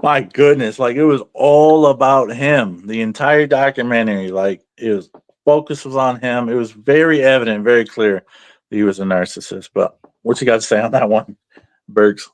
my goodness, like it was all about him. The entire documentary, like focus was on him. It was very evident, very clear that he was a narcissist. But what you got to say on that one, Bergs?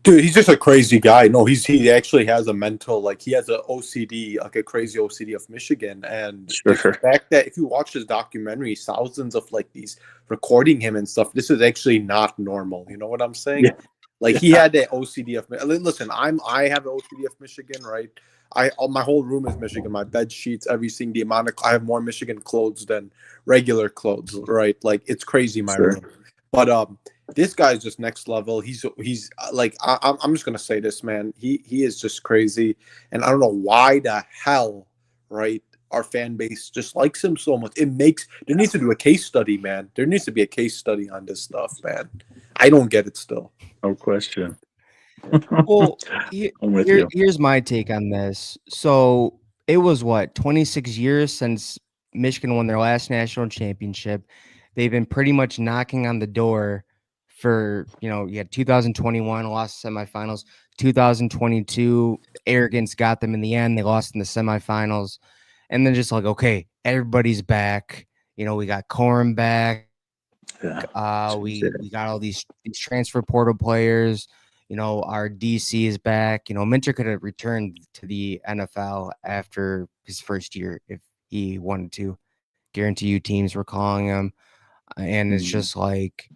Dude, he's just a crazy guy. No, he actually has a mental, like he has a OCD, like a crazy OCD of Michigan. And the Sure. fact that if you watch this documentary, thousands of like these recording him and stuff, this is actually not normal. You know what I'm saying? Yeah. Like he had that OCD of. Listen, I have the OCD of Michigan, right? My whole room is Michigan. My bed sheets, everything. The amount of I have more Michigan clothes than regular clothes, right? Like it's crazy my Sure. room. But this guy's just next level. He's like I'm just gonna say this, man. He is just crazy, and I don't know why the hell, right? Our fan base just likes him so much. There needs to do a case study, man. There needs to be a case study on this stuff, man. I don't get it still. No question. Well, I'm with you. here's my take on this. So it was 26 years since Michigan won their last national championship. They've been pretty much knocking on the door for, you had 2021, lost semifinals. 2022, arrogance got them in the end. They lost in the semifinals. And then just like, okay, everybody's back. We got Corum back. Yeah. We got all these transfer portal players. Our DC is back. Minter could have returned to the NFL after his first year if he wanted to. Guarantee you teams were calling him. And it's just like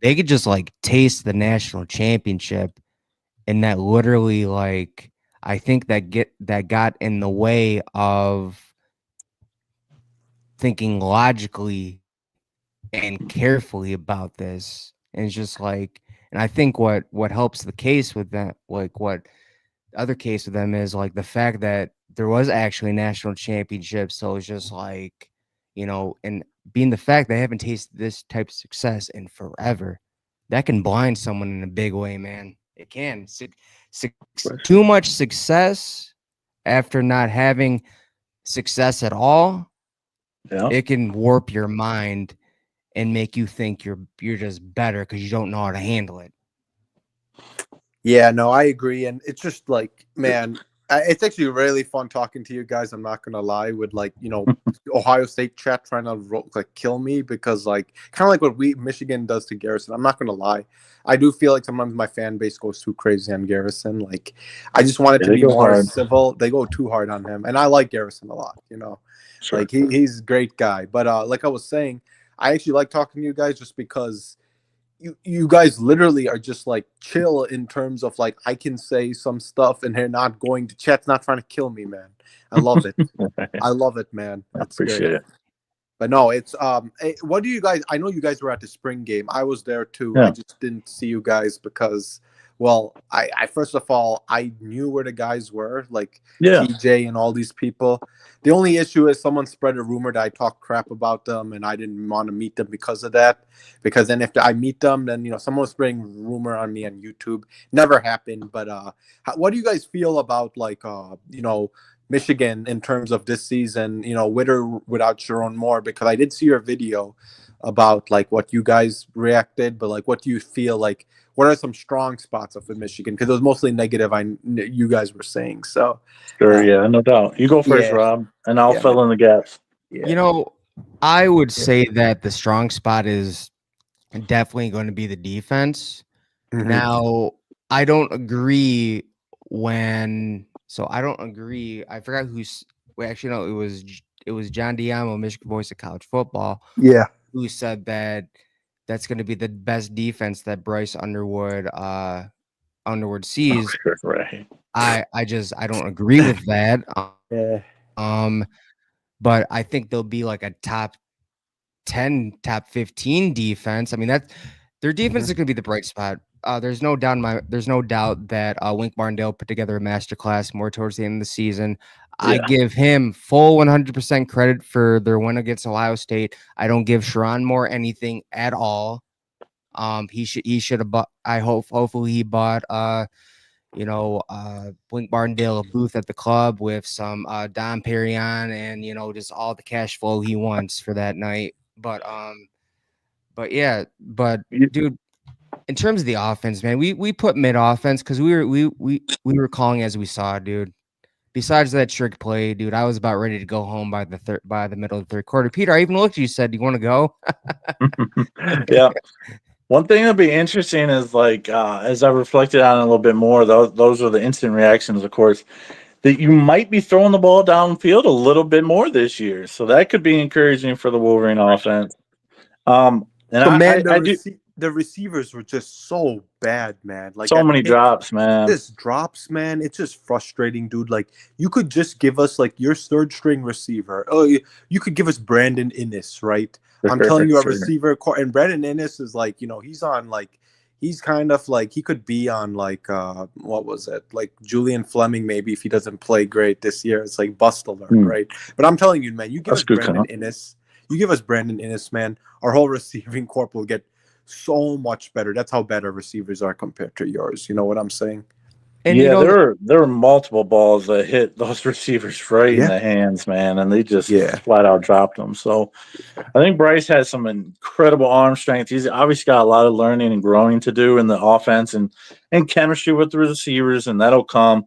they could just like taste the national championship. And that literally, like, I think that got in the way of thinking logically and carefully about this. And it's just like, and I think what helps the case with that, like what the other case with them is like the fact that there was actually national championships. So it's just like, and being the fact they haven't tasted this type of success in forever, that can blind someone in a big way, man. It can. Too much success after not having success at all, it can warp your mind and make you think you're just better because you don't know how to handle it. Yeah, no, I agree, and it's just like, man, it's actually really fun talking to you guys. I'm not gonna lie, with like Ohio State chat trying to kill me because like kind of like what Michigan does to Garrison. I'm not gonna lie, I do feel like sometimes my fan base goes too crazy on Garrison. Like I just want it to be more civil. They go too hard on him, and I like Garrison a lot. Sure. Like he's a great guy. But like I was saying, I actually like talking to you guys just because you guys literally are just like chill in terms of like I can say some stuff and they're not going to chat's not trying to kill me, man. I love it. I love it, man. I appreciate it. But no, it's what do you guys? I know you guys were at the spring game. I was there too. Yeah. I just didn't see you guys because, well, I first of all I knew where the guys were, like TJ and all these people. The only issue is someone spread a rumor that I talked crap about them, and I didn't want to meet them because of that. Because then if I meet them, then someone was spreading rumor on me on YouTube. Never happened. But what do you guys feel about like Michigan in terms of this season, with or without Sharon Moore? Because I did see your video about like what you guys reacted, but like what do you feel like? What are some strong spots of Michigan? Because it was mostly negative. You guys were saying so. Sure, yeah, no doubt. You go first, Rob, and I'll fill in the gaps. Yeah. I would say that the strong spot is definitely going to be the defense. Mm-hmm. Now, I don't agree I don't agree. I forgot who's. Well, actually, no, it was John Diamo, Michigan Voice of College Football. Yeah, who said that that's going to be the best defense that Bryce Underwood Underwood sees. Right. I don't agree with that. Yeah. But I think they'll be like a top 10, top 15 defense. I mean, their defense is going to be the bright spot. There's no doubt that Wink Martindale put together a masterclass more towards the end of the season. I give him full 100% credit for their win against Ohio State. I don't give Sharon Moore anything at all. He should have bought. Hopefully he bought Wink Martindale a booth at the club with some Dom Perignon and just all the cash flow he wants for that night. But dude, in terms of the offense, man, we put mid offense because we were calling as we saw, dude. Besides that trick play, dude, I was about ready to go home by the middle of the third quarter. Peter, I even looked at you, said, "Do you want to go?" Yeah. One thing that'd be interesting is as I reflected on it a little bit more, those are the instant reactions, of course, that you might be throwing the ball downfield a little bit more this year. So that could be encouraging for the Wolverine offense. And the receivers were just so bad, man. Like so many drops, man. Just drops, man. It's just frustrating, dude. Like you could just give us like your third string receiver. Oh, you could give us Brandon Innes, right? I'm telling you, a receiver, and Brandon Innes is like, he's on like, he's kind of like, he could be on like, what was it? Like Julian Fleming, maybe if he doesn't play great this year. It's like bust alert, right? But I'm telling you, man, you give us Brandon Innes. You give us Brandon Innes, man, our whole receiving corp will get so much better. That's how bad our receivers are compared to yours. You know what I'm saying? And there were multiple balls that hit those receivers right in the hands, man, and they just flat out dropped them. So I think Bryce has some incredible arm strength. He's obviously got a lot of learning and growing to do in the offense and chemistry with the receivers, and that'll come.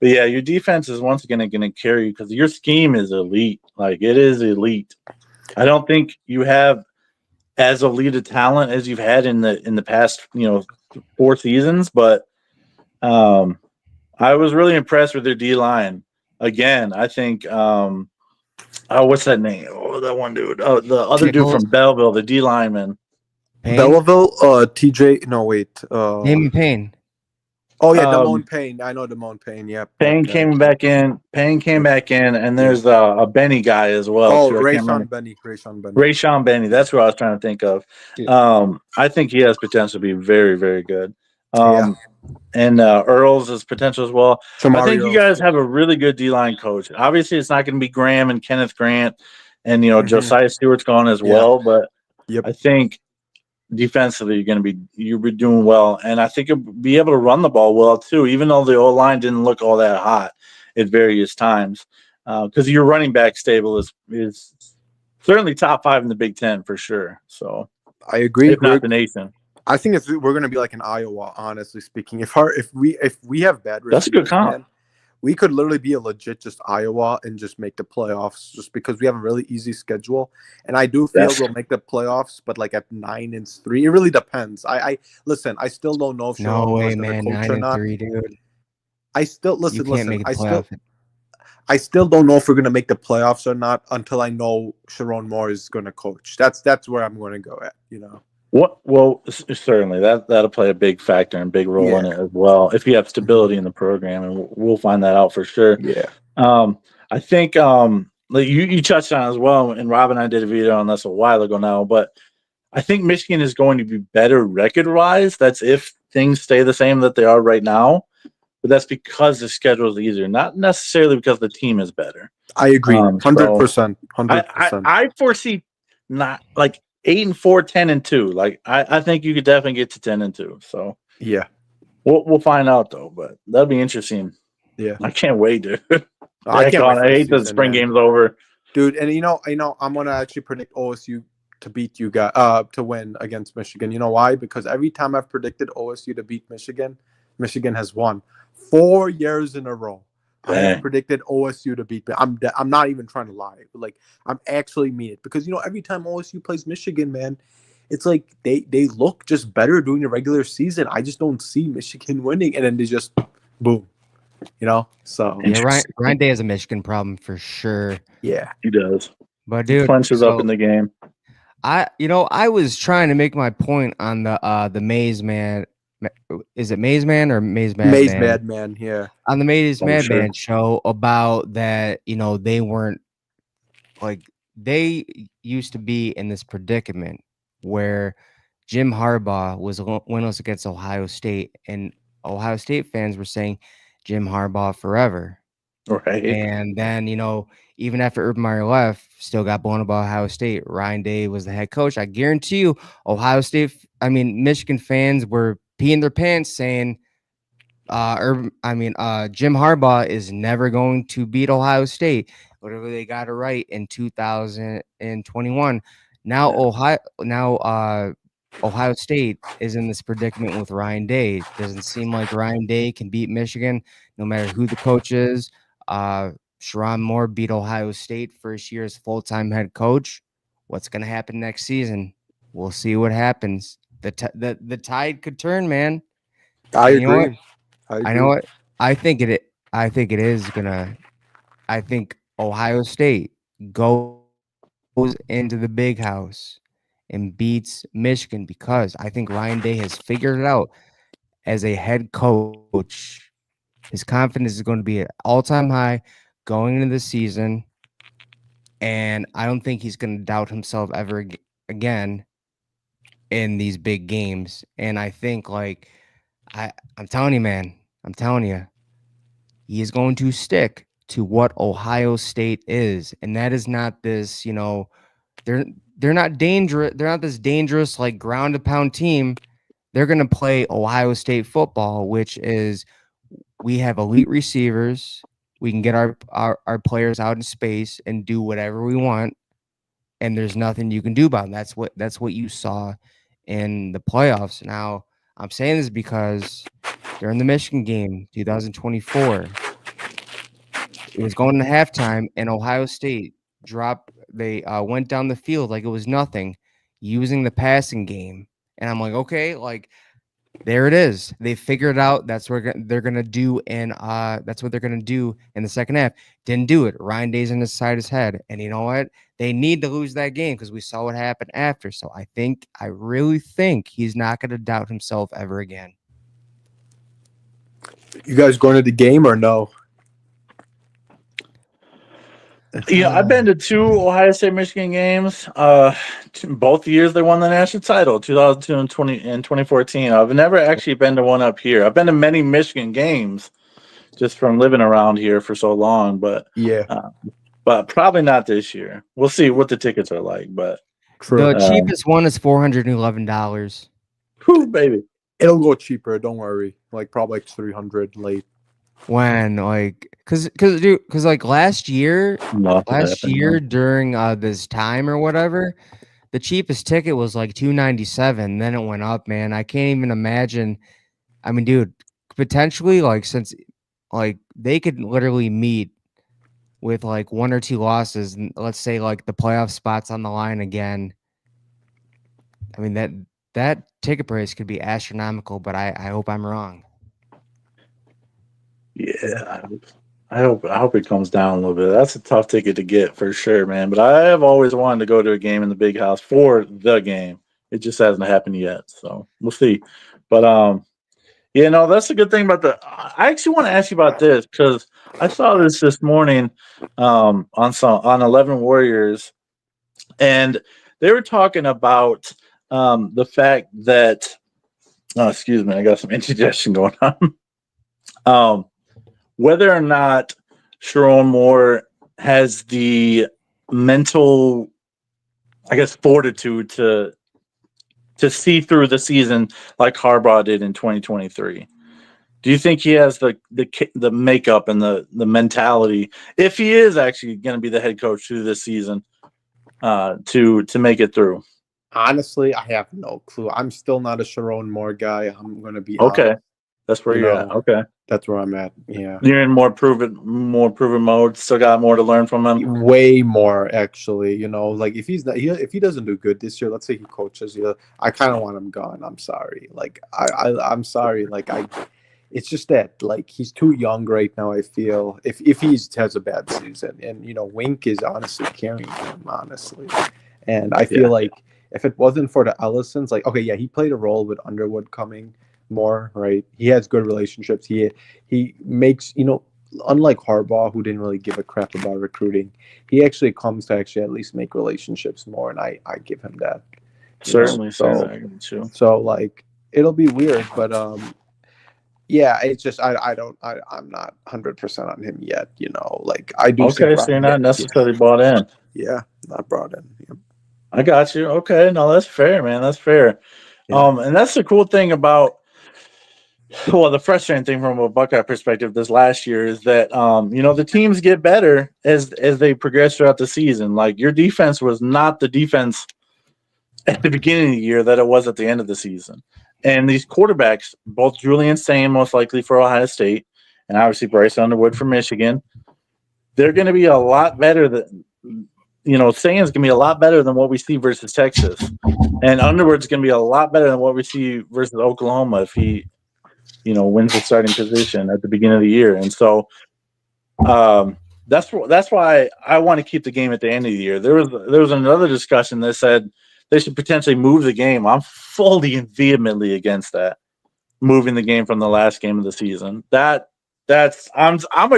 But yeah, your defense is once again going to carry you because your scheme is elite. Like it is elite. I don't think you have as elite a talent as you've had in the past, 4 seasons, but I was really impressed with their D line. Again, I think what's that name? Oh, that one dude. Oh, the other dude from Belleville, the D lineman. Belleville, TJ. No, wait. Damon Payne. Oh yeah, Damone Payne. I know Damone Payne. Yeah. Payne came back in. And there's a Benny guy as well. Oh, Rayshon Benny. Rayshon Benny. That's what I was trying to think of. Yeah. I think he has potential to be very, very good. And Earls has potential as well. I think you guys have a really good D-line coach. Obviously, it's not going to be Graham and Kenneth Grant, and Josiah Stewart's gone as well. But I think defensively, you'll be doing well, and I think you'll be able to run the ball well too. Even though the O-line didn't look all that hot at various times, because your running back stable is certainly top 5 in the Big Ten for sure. So I agree. If not the nation. I think we're going to be like in Iowa, honestly speaking. If we have bad receivers, that's a good comp. Man, we could literally be a legit just Iowa and just make the playoffs just because we have a really easy schedule. And I do feel we'll make the playoffs, but like at 9-3, it really depends. I listen. I still don't know if no way, man, 9-3, dude. I still listen. I still don't know if we're going to make the playoffs or not until I know Sharon Moore is going to coach. That's where I'm going to go at. What? Well, certainly that'll play a big factor and big role in it as well. If you have stability in the program, and we'll find that out for sure. Yeah. I think like you touched on as well, and Rob and I did a video on this a while ago now. But I think Michigan is going to be better record-wise. That's if things stay the same that they are right now. But that's because the schedule is easier, not necessarily because the team is better. I agree, 100%. 100%. I foresee not like 8-4, 10-2. Like I think you could definitely get to 10-2. So yeah, we'll find out though. But that'll be interesting. Yeah, I can't wait, dude. I hate the spring game's over, dude. And I'm gonna actually predict OSU to beat you guys, to win against Michigan. You know why? Because every time I've predicted OSU to beat Michigan, Michigan has won 4 years in a row. I have predicted OSU to beat. I'm not even trying to lie. Like I'm actually mean it because every time OSU plays Michigan, man, it's like they look just better during the regular season. I just don't see Michigan winning, and then they just boom, So yeah, Ryan Day has a Michigan problem for sure. Yeah, he does. But dude, he punches up in the game. I was trying to make my point on the Maze, man. is it Maze Man or Maze Maze Madman? Madman, yeah. On the Maze Oh, sure. Madman show about that, they weren't like they used to be in this predicament where Jim Harbaugh was winless against Ohio State, and Ohio State fans were saying Jim Harbaugh forever. Right. And then, even after Urban Meyer left, still got blown up by Ohio State. Ryan Day was the head coach. I guarantee you, Michigan fans were peeing their pants saying, Jim Harbaugh is never going to beat Ohio State. Whatever they got it right in 2021. Now Ohio State is in this predicament with Ryan Day. Doesn't seem like Ryan Day can beat Michigan, no matter who the coach is. Sharon Moore beat Ohio State first year as full-time head coach. What's going to happen next season? We'll see what happens. The tide could turn, man. I And you know what? agree. I know what I think it is gonna. I think Ohio State goes into the big house and beats Michigan because I think Ryan Day has figured it out as a head coach. His confidence is going to be at all-time high going into the season, and I don't think he's going to doubt himself ever again in these big games. And I think, I'm telling you, man, I'm telling you, he is going to stick to what Ohio State is, and that is not this. They're not dangerous. They're not this dangerous like ground to pound team. They're going to play Ohio State football, which is we have elite receivers. We can get our players out in space and do whatever we want, and there's nothing you can do about it. That's what you saw in the playoffs. Now, I'm saying this because during the Michigan game, 2024, it was going to halftime, and Ohio State dropped. They went down the field like it was nothing, using the passing game. And I'm like, okay, there it is. They figured out that's what they're gonna do, and that's what they're gonna do in the second half. Didn't do it. Ryan Day's inside his head, and you know what? They need to lose that game because we saw what happened after. So I really think he's not gonna doubt himself ever again. You guys going to the game or no? Yeah, I've been to 2 Ohio State Michigan games. Both years they won the national title, 2002 and 2014. I've never actually been to one up here. I've been to many Michigan games just from living around here for so long, but probably not this year. We'll see what the tickets are like, but the cheapest one is $411. Whew, baby. It'll go cheaper, don't worry. Probably $300 late. When cause last year during this time or whatever, the cheapest ticket was $297. Then it went up, man. I can't even imagine. I mean, dude, potentially since they could literally meet with 1 or 2 losses, and let's say the playoff spots on the line again. I mean that ticket price could be astronomical, but I hope I'm wrong. Yeah, I hope it comes down a little bit. That's a tough ticket to get for sure, man. But I have always wanted to go to a game in the big house for the game. It just hasn't happened yet, so we'll see. But that's a good thing about I actually want to ask you about this because I saw this morning on 11 Warriors, and they were talking about the fact that. Oh, excuse me, I got some indigestion going on. Whether or not Sharon Moore has the mental, fortitude to see through the season like Harbaugh did in 2023. Do you think he has the makeup and the mentality, if he is actually going to be the head coach through this season, to make it through? Honestly, I have no clue. I'm still not a Sharon Moore guy. I'm going to be okay. honest. That's where you're at. Okay. That's where I'm at. Yeah. You're in more proven mode. Still got more to learn from him. Way more, actually. If if he doesn't do good this year, let's say he coaches, I kind of want him gone. I'm sorry. I'm sorry. It's just that he's too young right now. I feel if he has a bad season, and Wink is honestly carrying him, honestly, and I feel if it wasn't for the Ellisons, he played a role with Underwood coming. more, right? He has good relationships. He makes, unlike Harbaugh, who didn't really give a crap about recruiting, he actually comes to actually at least make relationships more, and I give him that. Certainly, So I get you. like it'll be weird, but yeah, it's just I'm not 100% on him yet. Like I do see. Okay, so you're not necessarily bought in. Yeah, not brought in. Yeah. I got you. Okay, no, that's fair, man. That's fair. Yeah. And that's the cool thing about, well, the frustrating thing from a Buckeye perspective this last year is that the teams get better as they progress throughout the season. Like your defense was not the defense at the beginning of the year that it was at the end of the season. And these quarterbacks, both Julian Sain, most likely for Ohio State, and obviously Bryce Underwood for Michigan, they're going to be a lot better than, Sain's going to be a lot better than what we see versus Texas. And Underwood's going to be a lot better than what we see versus Oklahoma if he, wins the starting position at the beginning of the year. And so that's why I want to keep the game at the end of the year. There was another discussion that said they should potentially move the game. I'm fully and vehemently against that, moving the game from the last game of the season. I'm a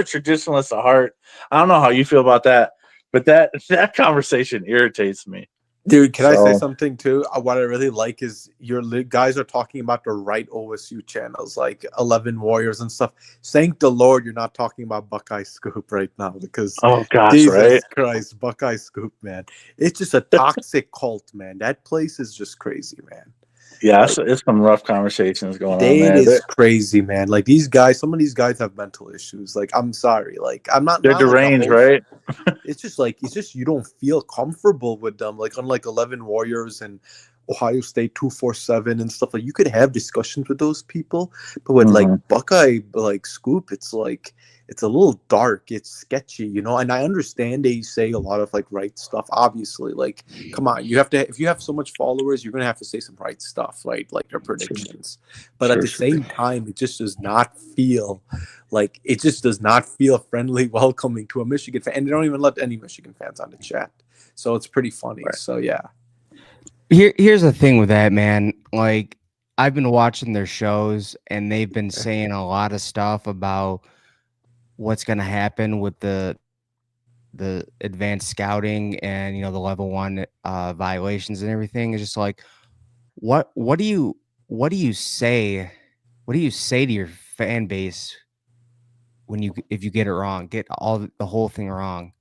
traditionalist at heart. I don't know how you feel about that, but that conversation irritates me. Dude, can I say something too? What I really like is your guys are talking about the right OSU channels, like 11 Warriors and stuff. Thank the Lord you're not talking about Buckeye Scoop right now, because oh gosh, Jesus right? Christ, Buckeye Scoop, man. It's just a toxic cult, man. That place is just crazy, man. Yeah, it's some rough conversations going on there. It is crazy, man. Like these guys, some of these guys have mental issues. Like, I'm sorry. Like, I'm not. They're deranged, right? It's just you don't feel comfortable with them. Like, unlike 11 Warriors and Ohio State 247 and stuff, like you could have discussions with those people, but with like Buckeye, like Scoop, it's like it's a little dark, it's sketchy, and I understand they say a lot of like right stuff, obviously. Like, come on, you have to, if you have so much followers, you're gonna have to say some right stuff, right? Like their predictions. But at the same time, it just does not feel friendly, welcoming to a Michigan fan, and they don't even let any Michigan fans on the chat. So it's pretty funny. Right. So yeah. Here's the thing with that, man. Like, I've been watching their shows, and they've been saying a lot of stuff about what's going to happen with the advanced scouting and the level 1 violations and everything. It's just like, what do you say to your fan base if you get it wrong, get the whole thing wrong?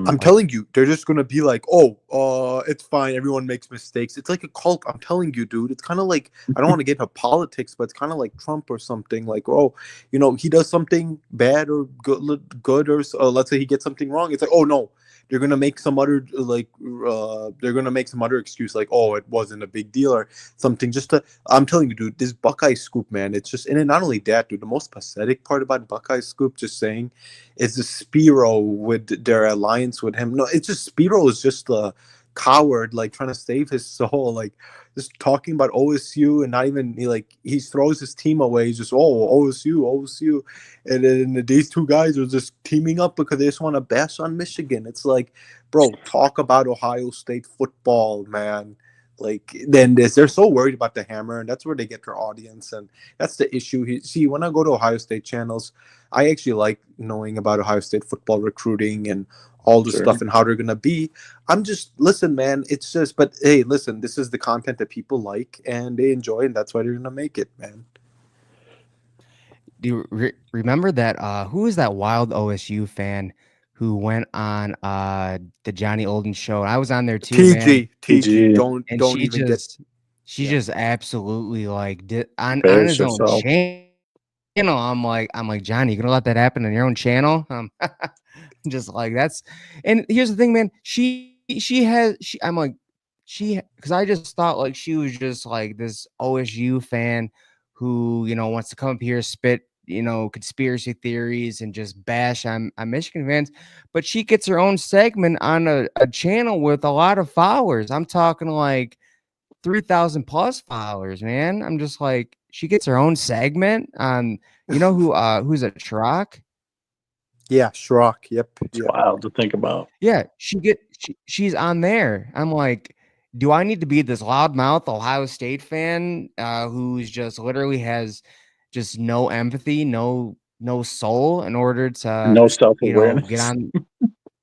I'm telling you, they're just gonna be like, it's fine, everyone makes mistakes. It's like a cult. I'm telling you, dude. It's kind of like, I don't want to get into politics, but it's kind of like Trump or something. Like, he does something bad or good, or let's say he gets something wrong. It's like, oh no, they're gonna make some other excuse, like, oh, it wasn't a big deal or something. I'm telling you, dude, this Buckeye Scoop, man, it's just, and then not only that, dude, the most pathetic part about Buckeye Scoop, just saying, is the Spiro with their alliance with him. No, it's just Spiro is just a coward, like trying to save his soul, like just talking about OSU and not even he throws his team away. He's just OSU, and then these two guys are just teaming up because they just want to bash on Michigan. It's like, bro, talk about Ohio State football, man. Like, then they're so worried about the hammer, and that's where they get their audience, and that's the issue. See, when I go to Ohio State channels, I actually like knowing about Ohio State football recruiting and all the stuff and how they're gonna be. I'm just, listen, man. It's just, but hey, listen, this is the content that people like and they enjoy, and that's why they're gonna make it, man. Do you remember that? Who is that wild OSU fan who went on the Johnny Olden show? I was on there too, TG. Don't she even just, get. She just absolutely like did on his own channel. I'm like, Johnny, you gonna let that happen on your own channel? Just like, that's. And here's the thing, man. Because I just thought like she was just like this OSU fan who wants to come up here, spit conspiracy theories and just bash on Michigan fans, but she gets her own segment on a channel with a lot of followers. I'm talking like 3,000 plus followers, man. I'm just like, she gets her own segment on, who's a Schrock? Yeah, Schrock. Yep. It's wild to think about. Yeah, she's on there. I'm like, do I need to be this loudmouth Ohio State fan who's just literally has just no empathy, no soul in order to, No get self-awareness. on,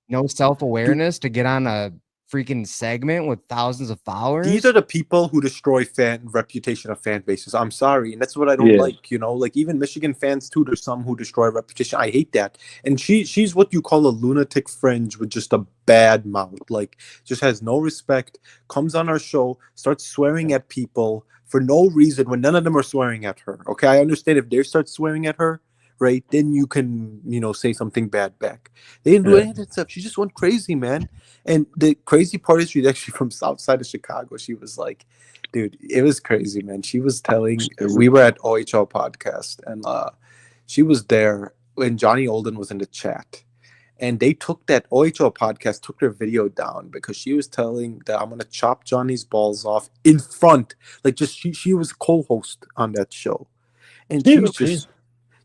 no self-awareness to get on a freaking segment with thousands of followers? These are the people who destroy reputation of fan bases. I'm sorry, and that's what I don't Yeah. like. Like even Michigan fans too. There's some who destroy reputation. I hate that. And she's what you call a lunatic fringe with just a bad mouth. Like just has no respect. Comes on our show, starts swearing at people for no reason when none of them are swearing at her. Okay, I understand if they start swearing at her, right? Then you can say something bad back. They didn't do any of that stuff. She just went crazy, man. And the crazy part is she's actually from south side of Chicago. She was like, dude, it was crazy, man. She was telling, we were at OHL podcast, and she was there when Johnny Olden was in the chat. And they took that OHL podcast, took their video down because she was telling that I'm going to chop Johnny's balls off in front. Like just she was co-host on that show. And she was just,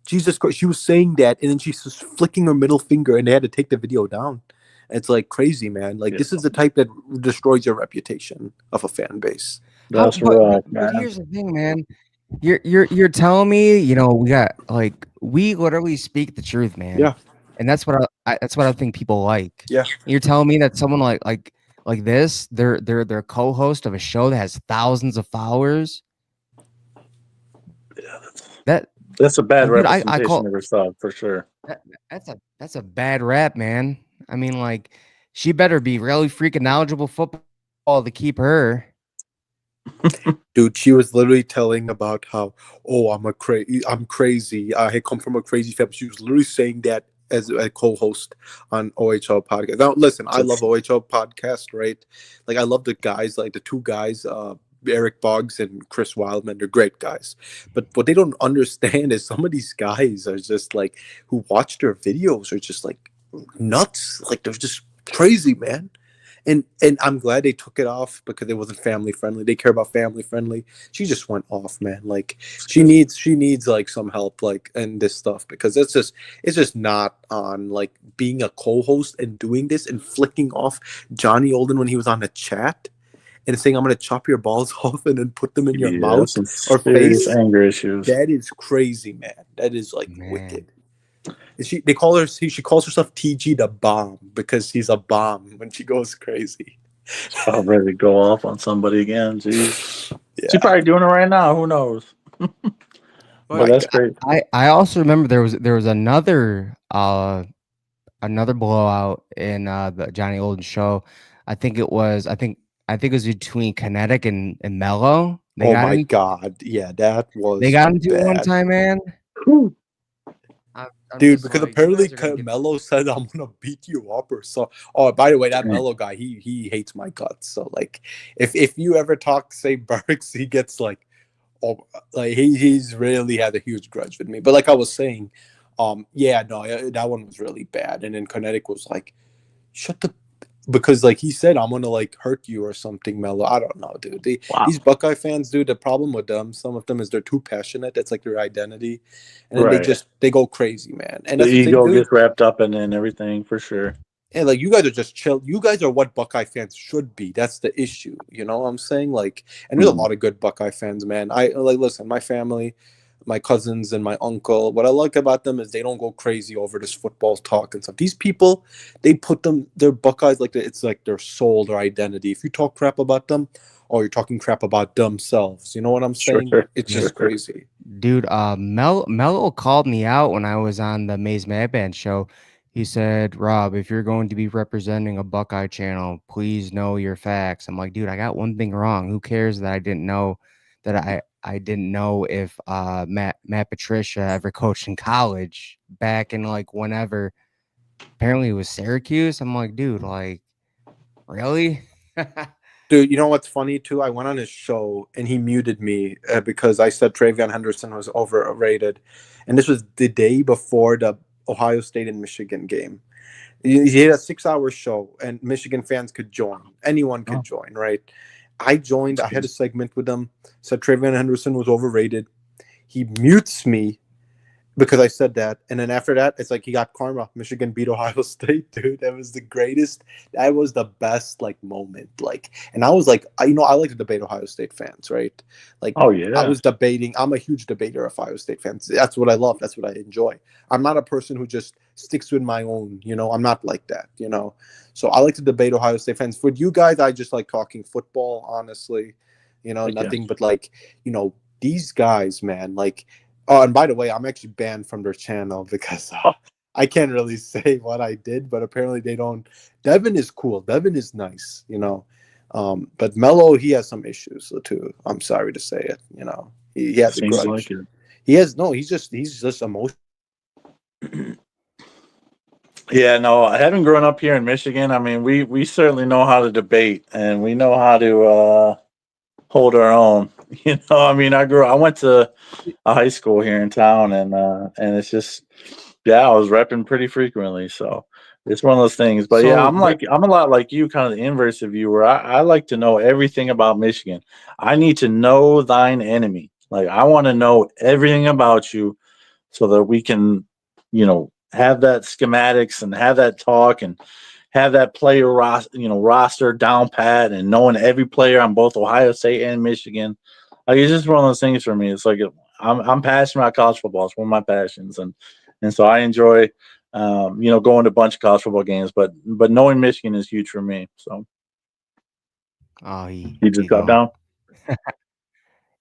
Jesus Christ, she was saying that, and then she's just flicking her middle finger, and they had to take the video down. It's like crazy, man. Like this is the type that destroys your reputation of a fan base. That's but man. Here's the thing, man. You're telling me, we got we literally speak the truth, man. Yeah. And that's what I think people like. Yeah. You're telling me that someone like this, they're co-host of a show that has thousands of followers. Yeah, that's a bad dude, representation of herself for sure. That's a bad rap, man. I mean, she better be really freaking knowledgeable football to keep her. Dude, she was literally telling about how, I'm crazy. I come from a crazy family. She was literally saying that as a co-host on OHL podcast. Now, listen, I love OHL podcast, right? Like, I love the guys, like the two guys, Eric Boggs and Chris Wildman. They're great guys. But what they don't understand is some of these guys are just like, who watch their videos are just like nuts. Like, they're just crazy, man. And I'm glad they took it off because it wasn't family friendly. They care about family friendly. She just went off, man. Like she needs like some help, like in this stuff, because it's just not on, like being a co-host and doing this and flicking off Johnny Olden when he was on the chat and saying, I'm gonna chop your balls off and then put them in your mouth or face. Anger issues. That is crazy, man. That is like wicked. She calls herself TG the bomb because she's a bomb when she goes crazy. I'm ready to go off on somebody again. Jeez. Yeah. She's probably doing it right now. Who knows? But that's great. I also remember there was another blowout in the Johnny Olden show. I think it was between Kinetic and Mello. God. Yeah, that was they got into it one time, man. Whew. Dude, because apparently Mello said, I'm gonna beat you up or so. Oh, by the way, that Mello guy, he hates my guts. So like if you ever talk St. Barks, he gets like he's really had a huge grudge with me. But like I was saying, that one was really bad. And then Kinetic was like, because like he said, I'm gonna like hurt you or something, Mello. I don't know, dude. These Buckeye fans, dude, the problem with them, some of them, is they're too passionate. That's like their identity, and then they go crazy, man. And the ego gets wrapped up in everything for sure. And like you guys are just chill. You guys are what Buckeye fans should be. That's the issue. You know what I'm saying? Like, and there's a lot of good Buckeye fans, man. Listen, my family, my cousins and my uncle, what I like about them is they don't go crazy over this football talk and stuff. These people, they put their Buckeyes it's like their soul, their identity. If you talk crap about them, or you're talking crap about themselves, you know what I'm saying? Sure. It's just crazy. Dude, Mello called me out when I was on the Maze Madband show. He said, Rob, if you're going to be representing a Buckeye channel, please know your facts. I'm like, dude, I got one thing wrong. Who cares that I didn't know I didn't know if Matt Patricia ever coached in college back in like whenever. Apparently it was Syracuse. I'm like, dude, like, really? Dude, you know what's funny too? I went on his show and he muted me because I said Travion Henderson was overrated, and this was the day before the Ohio State and Michigan game. He had a 6-hour show, and Michigan fans could join. Anyone could join, right? I joined. I had a segment with him. Said Travion Henderson was overrated. He mutes me, because I said that, and then after that, it's like he got karma. Michigan beat Ohio State, dude. That was the greatest. That was the best like moment. Like, and I was like, I like to debate Ohio State fans, right? Like, Oh I yeah, was debating. I'm a huge debater of Ohio State fans. That's what I love. That's what I enjoy. I'm not a person who just sticks with my own. I'm not like that. So I like to debate Ohio State fans. For you guys, I just like talking football. Honestly, like yeah. nothing but like these guys, man, like. Oh, and by the way, I'm actually banned from their channel because I can't really say what I did, but apparently they don't. Devin is cool. Devin is nice, but Mello, he has some issues too. I'm sorry to say it. He has a Seems grudge. like it. He has no. He's just emotional. Yeah, no, having grown up here in Michigan, I mean, we certainly know how to debate, and we know how to hold our own. I mean, I went to a high school here in town, and it's just, yeah, I was repping pretty frequently. So it's one of those things. But yeah, So I'm a lot like you, kind of the inverse of you, where I like to know everything about Michigan. I need to know thine enemy. Like I want to know everything about you so that we can, have that schematics and have that talk and have that player roster down pat and knowing every player on both Ohio State and Michigan. Like it's just one of those things for me. It's like I'm passionate about college football. It's one of my passions, and so I enjoy, going to a bunch of college football games. But knowing Michigan is huge for me. So he you just got gone. down.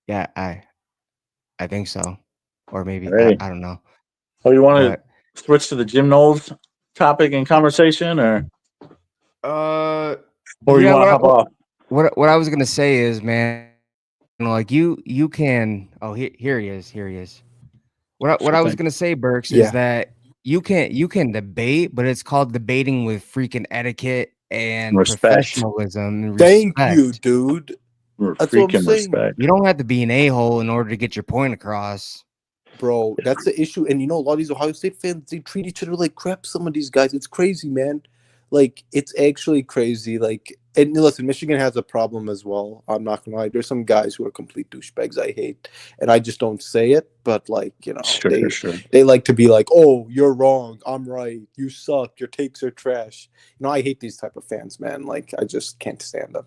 Yeah, I think so, or maybe Hey, I don't know. oh, you want But to switch to the Jim Knowles topic and conversation, or you yeah, want to hop off? what I was gonna say is, man, like you can. Oh, here he is. Here he is. What Sure I was thing. gonna say, Burks, is Yeah. that you can debate, but it's called debating with freaking etiquette and Respect. professionalism and Thank you, respect. dude. Or That's what I'm freaking saying. respect. You don't have to be an a-hole in order to get your point across. Bro, that's the issue. And a lot of these Ohio State fans, they treat each other like crap. Some of these guys, it's crazy, man. Like, it's actually crazy. Like, and listen, Michigan has a problem as well. I'm not gonna lie. There's some guys who are complete douchebags I hate, and I just don't say it. But like, Sure. they like to be like, "Oh, you're wrong. I'm right. You suck. Your takes are trash." I hate these type of fans, man. Like, I just can't stand them.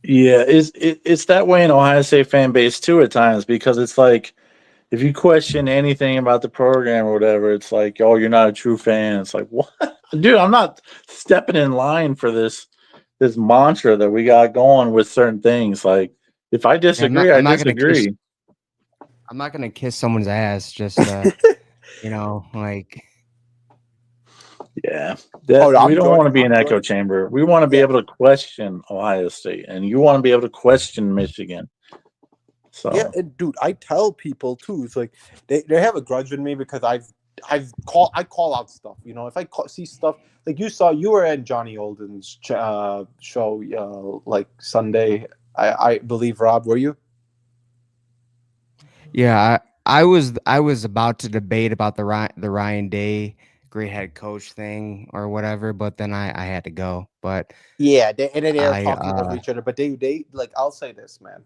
Yeah, it's that way in Ohio State fan base too at times, because it's like if you question anything about the program or whatever, it's like, oh, you're not a true fan. It's like, what, dude? I'm not stepping in line for this mantra that we got going with certain things. Like, if I Yeah, disagree, I I'm not gonna kiss. disagree. I'm not gonna kiss someone's ass just like. Yeah, Oh, that no, we I'm don't want to joining. be an I'm echo joining. chamber. We want to be Yeah. able to question Ohio State, and you want to be able to question Michigan. Yeah, So and dude, I tell people too. It's like they have a grudge with me because I call out stuff. If I see stuff like you were at Johnny Olden's show like Sunday. I believe, Rob, were you? Yeah, I was about to debate about the Ryan Day great head coach thing or whatever, but then I had to go. But Yeah, and then they are I talking over each other. But they like, I'll say this, man.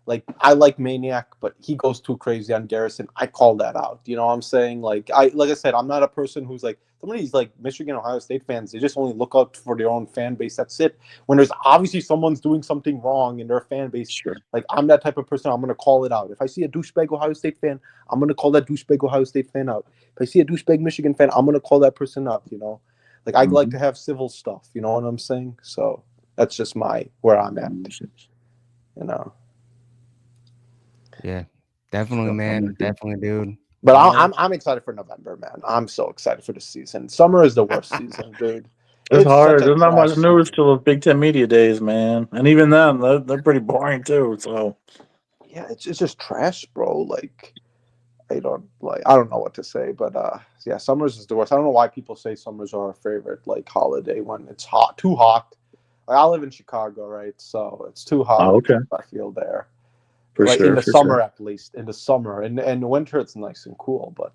Like, I like Maniac, but he goes too crazy on Garrison. I call that out. You know what I'm saying? Like I said, I'm not a person who's like some of these like Michigan, Ohio State fans. They just only look out for their own fan base. That's it. When there's obviously someone's doing something wrong in their fan base, sure. like I'm that type of person. I'm gonna call it out. If I see a douchebag Ohio State fan, I'm gonna call that douchebag Ohio State fan out. If I see a douchebag Michigan fan, I'm gonna call that person out. Like I like to have civil stuff. You know what I'm saying? So that's just where I'm at. You know. yeah, definitely, man, definitely, dude. But I'm excited for November, man. I'm so excited for the season. Summer is the worst season, dude. It's It's such hard. a There's not much trash news season. till the Big Ten media days, man. And even then, they're pretty boring too. So Yeah, it's just trash, bro. Like I don't know what to say, but yeah, summers is the worst. I don't know why people say summers are our favorite like holiday when it's hot, too hot. Like, I live in Chicago, right? So it's too hot. okay, I feel there. for Like in sure, the for sure. summer, at least in the summer, and in the winter it's nice and cool, but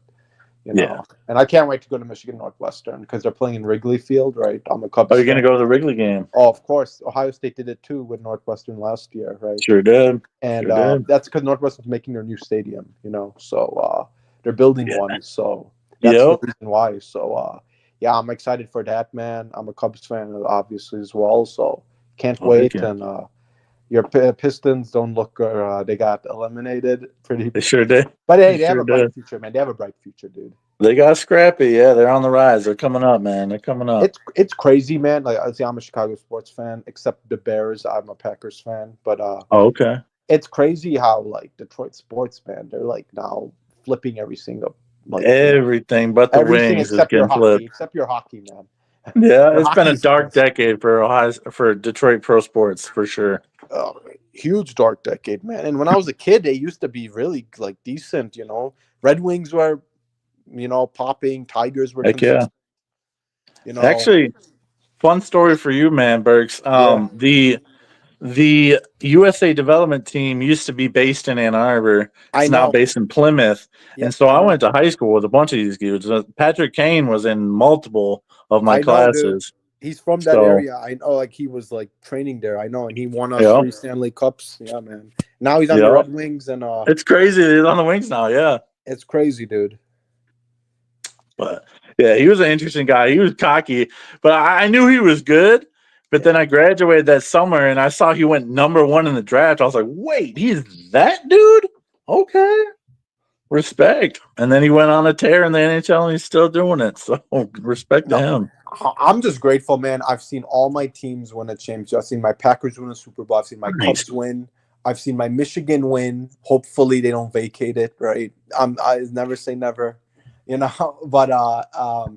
You know, and I can't wait to go to Michigan Northwestern because they're playing in Wrigley Field, right? I'm a Cubs Are you going to fan. go to the Wrigley game? Oh, of course. Ohio State did it too with Northwestern last year, right? Sure did. And Sure did. that's because Northwestern's making their new stadium, you know, so they're building Yeah. one. So that's the Yep. reason why. So, yeah, I'm excited for that, man. I'm a Cubs fan, obviously, as well. So can't Oh, heck wait. yeah. And your Pistons don't look, they got eliminated pretty. They sure did. But hey, They they have sure a bright did. future, man. They have a bright future, dude. They got scrappy. Yeah, they're on the rise. They're coming up, man. They're coming up. It's crazy, man. Like I say, I'm a Chicago sports fan, except the Bears. I'm a Packers fan, but Oh, okay. it's crazy how like Detroit sports, man. They're like now flipping every single Everything but the everything wings is except your getting hockey, flipped. except your hockey, man. Yeah, Your it's been a hockey's dark nice. decade for Detroit pro sports for sure. Huge dark decade, man. And when I was a kid, they used to be really like decent. You know, Red Wings were, you know, popping. Tigers were Heck yeah. consistent. You know, Actually, fun story for you, man, Burks. yeah, The USA development team used to be based in Ann Arbor. I It's now know. based in Plymouth. And Yep, so I I know. went to high school with a bunch of these dudes. Patrick Kane was in multiple of my I know, dude. classes. He's from that So, area. I know, like he was like training there. I know, and he won us yeah, 3 Stanley Cups. Yeah, man. Now he's on the yeah. Red Wings, and It's crazy. He's on the wings now, yeah. it's crazy, dude. But yeah, he was an interesting guy. He was cocky, but I knew he was good. But then I graduated that summer and I saw he went #1 in the draft. I was like, wait, he's that dude? Okay. Respect. And then he went on a tear in the NHL and he's still doing it. So respect to him. I'm just grateful, man. I've seen all my teams win a championship. I've seen my Packers win a Super Bowl. I've seen my Nice. Cubs win. I've seen my Michigan win. Hopefully they don't vacate it, right? I never say never, you know. But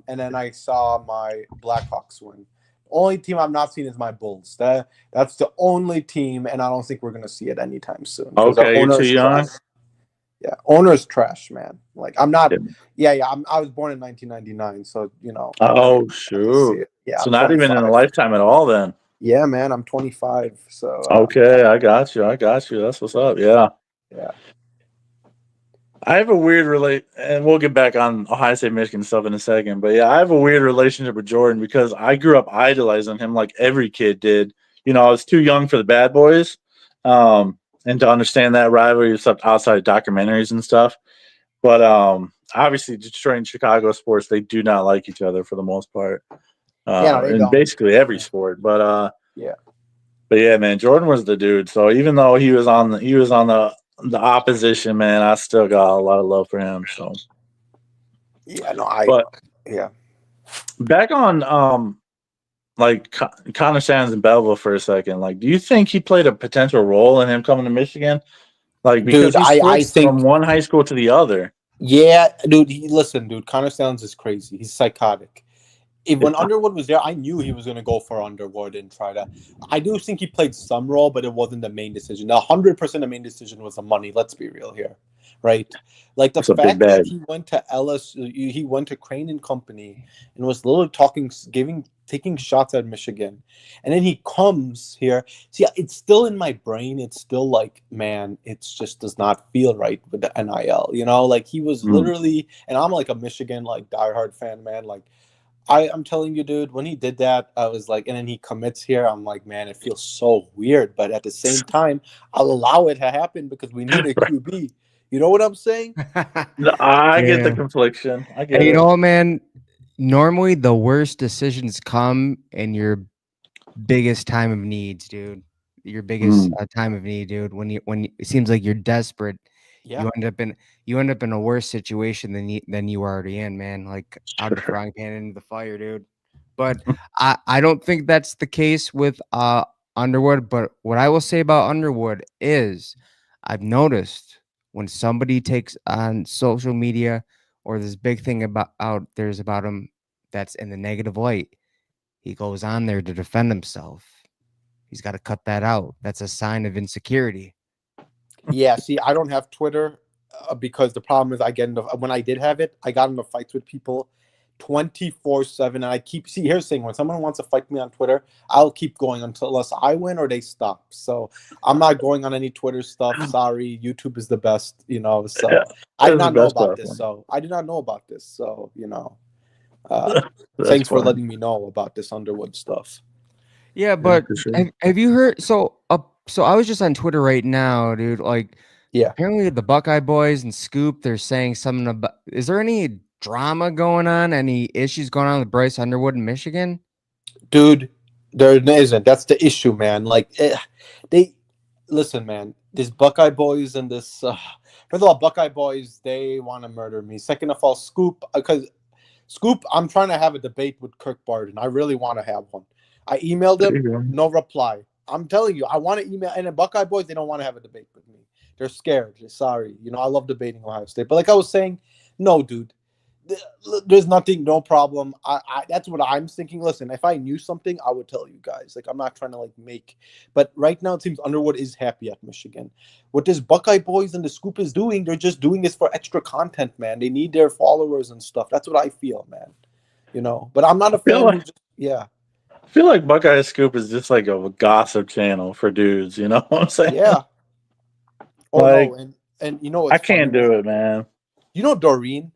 and then I saw my Blackhawks win. Only team I've not seen is my Bulls. That's the only team, and I don't think we're gonna see it anytime soon. Okay, you're too young. Yeah, owner's trash, man. Like I'm not. Yeah. I was born in 1999, so you know. Oh, shoot. Yeah, So I'm not even in 25. a lifetime at all then. Yeah, man, I'm 25. So Okay, I got you. That's what's up. Yeah. yeah. I have a weird and we'll get back on Ohio State, Michigan stuff in a second. But yeah, I have a weird relationship with Jordan because I grew up idolizing him like every kid did. You know, I was too young for the bad boys, and to understand that rivalry stuff outside of documentaries and stuff. But obviously, Detroit and Chicago sports, they do not like each other for the most part. No, they in don't. basically every sport. But Yeah. But yeah, man, Jordan was the dude. So even though he was on the opposition, man, I still got a lot of love for him. So Yeah, no, yeah. Back on like Connor Sands and Belleville for a second. Like, do you think he played a potential role in him coming to Michigan? Like, because Dude, he I switched think from one high school to the other. yeah, dude. Listen, dude. Connor Sounds is crazy. He's psychotic. When Underwood was there, I knew he was going to go for Underwood and try to. I do think he played some role, but it wasn't the main decision. 100% the main decision was the money. Let's be real here, right? Like the fact that he went to LSU, he went to Crane and Company, and was literally taking shots at Michigan, and then he comes here. See, it's still in my brain. It's still like, man, it just does not feel right with the NIL. You know, like he was literally, and I'm like a Michigan like diehard fan, man, like. I'm telling you, dude, when he did that, I was like, and then he commits here. I'm like, man, it feels so weird. But at the same time, I'll allow it to happen because we need a QB. You know what I'm saying? I get the confliction. I get it. You know what, man? Normally, the worst decisions come in your biggest time of needs, dude. Your biggest time of need, dude. When it seems like you're desperate, you end up in a worse situation than you were already in, man. Like out of the frying pan into the fire, dude. But I don't think that's the case with Underwood. But what I will say about Underwood is I've noticed when somebody takes on social media or this big thing about him that's in the negative light, he goes on there to defend himself. He's got to cut that out. That's a sign of insecurity. Yeah, see, I don't have Twitter because the problem is when I did have it, I got into fights with people 24/7. And I keep here's the thing: when someone wants to fight me on Twitter, I'll keep going unless I win or they stop. So I'm not going on any Twitter stuff. Sorry, YouTube is the best, So Yeah, I did that's the not know best about this. platform. So I did not know about this. So That's thanks for funny. letting me know about this Underwood stuff. Yeah, Yeah, but for sure. have you heard? So I was just on Twitter right now, dude. Like, Yeah, apparently the Buckeye Boys and Scoop, they're saying something about. Is there any drama going on? Any issues going on with Bryce Underwood in Michigan? dude, there isn't. That's the issue, man. Like they listen, man. These Buckeye boys and this. First of all, Buckeye boys, they want to murder me. Second of all, Scoop, because Scoop, I'm trying to have a debate with Kirk Barton. I really want to have one. I emailed There him, you go. no reply. I'm telling you, I want to email. And the Buckeye boys, they don't want to have a debate with me. They're scared. They're sorry. I love debating Ohio State. But like I was saying, no, dude. There's nothing, no problem. That's what I'm thinking. Listen, if I knew something, I would tell you guys. Like, I'm not trying to like make, but right now it seems Underwood is happy at Michigan. What this Buckeye boys and the Scoop is doing, they're just doing this for extra content, man. They need their followers and stuff. That's what I feel, man. But I'm not a feel fan like who just, yeah, I feel like Buckeye Scoop is just like a gossip channel for dudes. You know what I'm saying? yeah. Oh Like, no, and I what's funny, can't do man? it, man. Doreen.